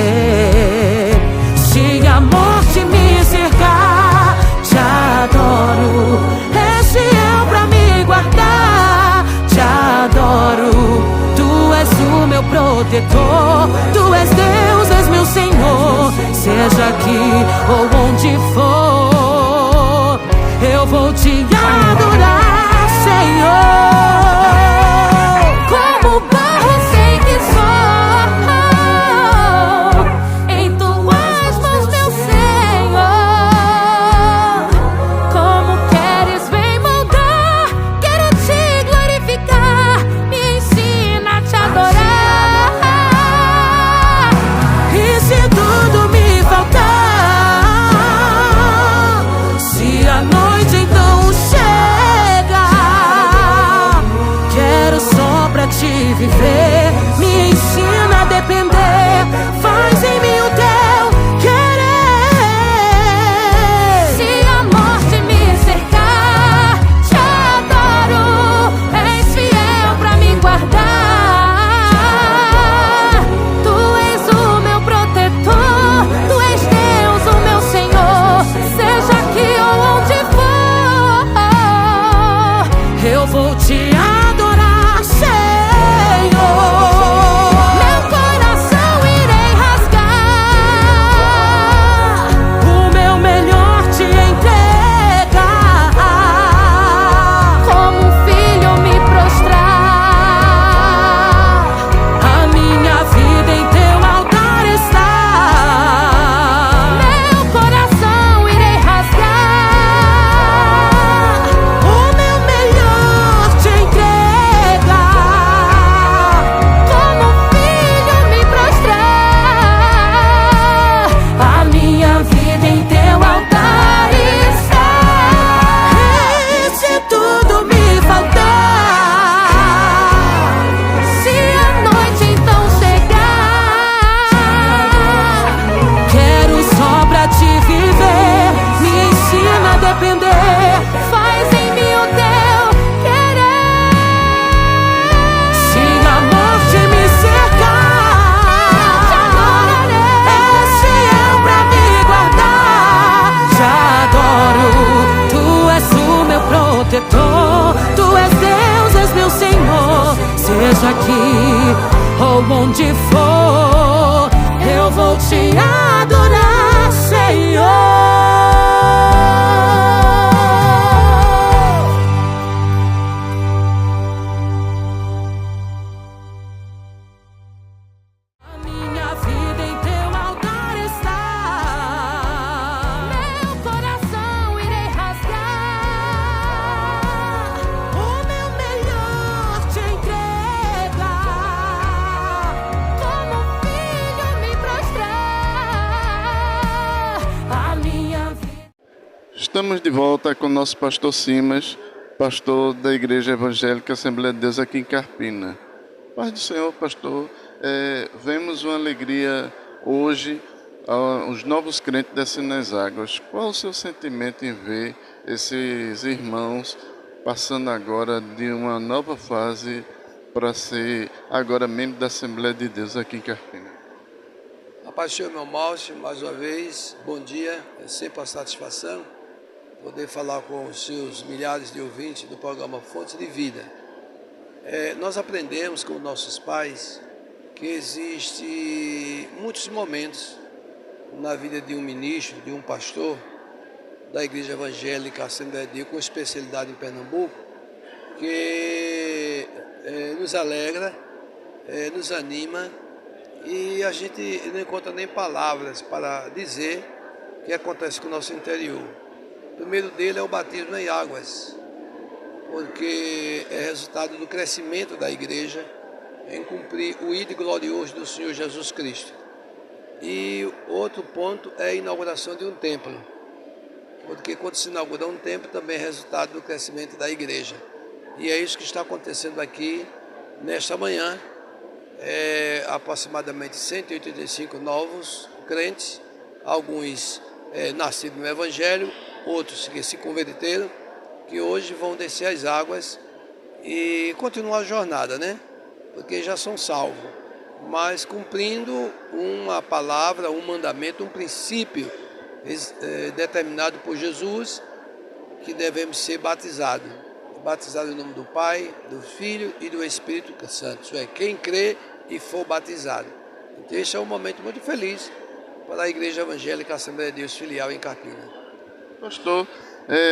Se a morte me cercar, te adoro. És fiel pra me guardar, te adoro. Tu és o meu protetor, tu és Deus, és meu Senhor. Seja aqui ou onde for, eu vou te adorar, Senhor. Como barro sei que sou, em tuas mãos, meu Senhor. Como queres, vem moldar, quero te glorificar, me ensina a te adorar. E se tudo me faltar, se a noite então chega, quero só pra te viver, me ensina a depender, faz em mim o teu querer. Se a morte me cercar, te adoro. És fiel pra me guardar, tu és o meu protetor, tu és Deus, o meu Senhor. Seja aqui ou onde for, eu vou te adorar, Senhor. Meu coração irei rasgar, o meu melhor te entregar, como um filho me prostrar. A minha vida em teu altar está. Meu coração irei rasgar, o meu melhor te entregar, como um filho me prostrar. A minha vida em teu altar está. E se tudo me faltar, se a noite então chegar, quero só pra te viver, me ensina a depender, faz em mim o teu querer. Se a morte me cercar, te adorarei. És fiel pra me guardar, te adoro. Tu és o meu protetor, tu és Deus, és meu Senhor. Seja aqui ou onde for, eu vou te adorar, Senhor. Minha vida em teu altar está. Meu coração irei rasgar, o meu melhor te entregar, como um filho me prostrar. A minha vida. Estamos de volta com o nosso pastor Simas, pastor da Igreja Evangélica Assembleia de Deus aqui em Carpina. Paz do Senhor, pastor. Vemos uma alegria hoje os novos crentes descendo nas águas. Qual o seu sentimento em ver esses irmãos passando agora de uma nova fase para ser agora membro da Assembleia de Deus aqui em Carpina? A paz do Senhor, meu Márcio, mais uma vez, bom dia, é sempre uma satisfação poder falar com os seus milhares de ouvintes do programa Fontes de Vida. Nós aprendemos com nossos pais que existe muitos momentos na vida de um ministro, de um pastor da Igreja Evangélica Assembleia de Deus, com especialidade em Pernambuco, que nos alegra, nos anima, e a gente não encontra nem palavras para dizer o que acontece com o nosso interior. O primeiro dele é o batismo em águas, porque é resultado do crescimento da igreja em cumprir o ídolo glorioso do Senhor Jesus Cristo. E outro ponto é a inauguração de um templo, porque quando se inaugura um templo também é resultado do crescimento da igreja. E é isso que está acontecendo aqui nesta manhã. Aproximadamente 185 novos crentes, alguns nascidos no Evangelho, outros que se converteram, que hoje vão descer as águas e continuar a jornada, né? Porque já são salvos, mas cumprindo uma palavra, um mandamento, um princípio determinado por Jesus, que devemos ser batizados. Batizados em nome do Pai, do Filho e do Espírito Santo. Isso é, quem crê e for batizado. Então, este é um momento muito feliz para a Igreja Evangélica Assembleia de Deus Filial em Carpina. Pastor,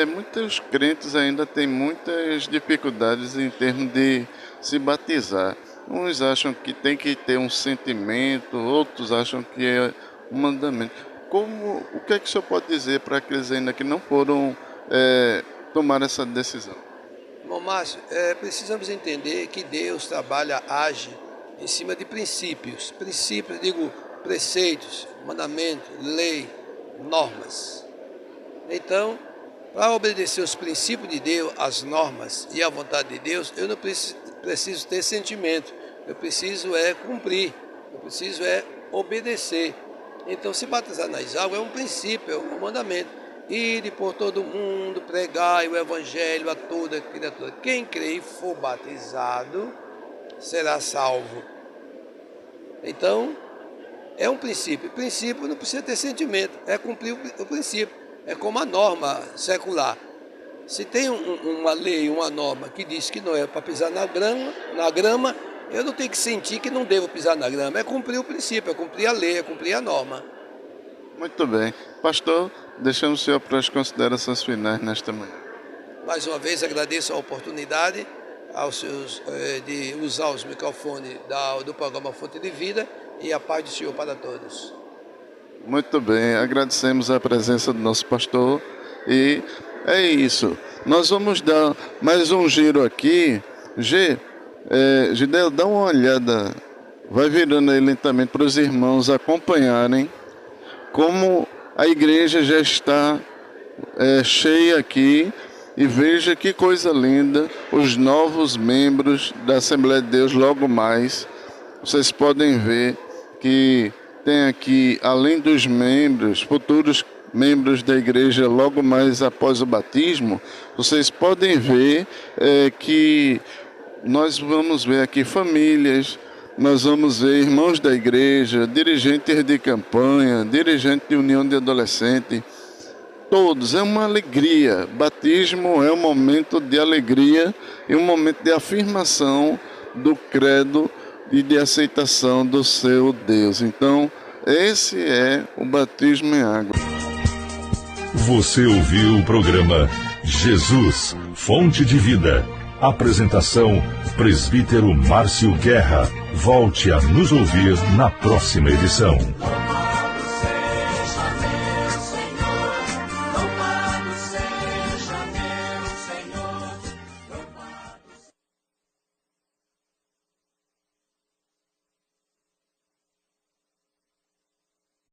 muitos crentes ainda têm muitas dificuldades em termos de se batizar. Uns acham que tem que ter um sentimento, outros acham que é um mandamento. O que é que o senhor pode dizer para aqueles ainda que não foram tomar essa decisão? Bom, Márcio, precisamos entender que Deus trabalha, age em cima de princípios. Princípios, digo, preceitos, mandamentos, lei, normas. Então, para obedecer os princípios de Deus, as normas e a vontade de Deus, eu não preciso ter sentimento. Eu preciso cumprir, eu preciso obedecer. Então, se batizar nas águas é um princípio, é um mandamento. Ir por todo mundo, pregar o Evangelho a toda criatura. Quem crê e for batizado será salvo. Então, é um princípio. O princípio não precisa ter sentimento, é cumprir o princípio. É como a norma secular. Se tem uma lei, uma norma que diz que não é para pisar na grama, eu não tenho que sentir que não devo pisar na grama. É cumprir o princípio, é cumprir a lei, é cumprir a norma. Muito bem. Pastor, deixamos o senhor para as considerações finais nesta manhã. Mais uma vez agradeço a oportunidade de usar os microfones do programa Fonte de Vida, e a paz do Senhor para todos. Muito bem, agradecemos a presença do nosso pastor e é isso. Nós vamos dar mais um giro aqui. Gideon, dá uma olhada, vai virando aí lentamente para os irmãos acompanharem como a igreja já está cheia aqui, e veja que coisa linda, os novos membros da Assembleia de Deus logo mais. Vocês podem ver que tem aqui, além dos membros, futuros membros da igreja logo mais após o batismo, vocês podem ver que nós vamos ver aqui famílias, nós vamos ver irmãos da igreja, dirigentes de campanha, dirigentes de união de adolescentes, todos, é uma alegria. Batismo é um momento de alegria e um momento de afirmação do credo e de aceitação do seu Deus. Então, esse é o batismo em água. Você ouviu o programa Jesus, Fonte de Vida. Apresentação, Presbítero Márcio Guerra. Volte a nos ouvir na próxima edição.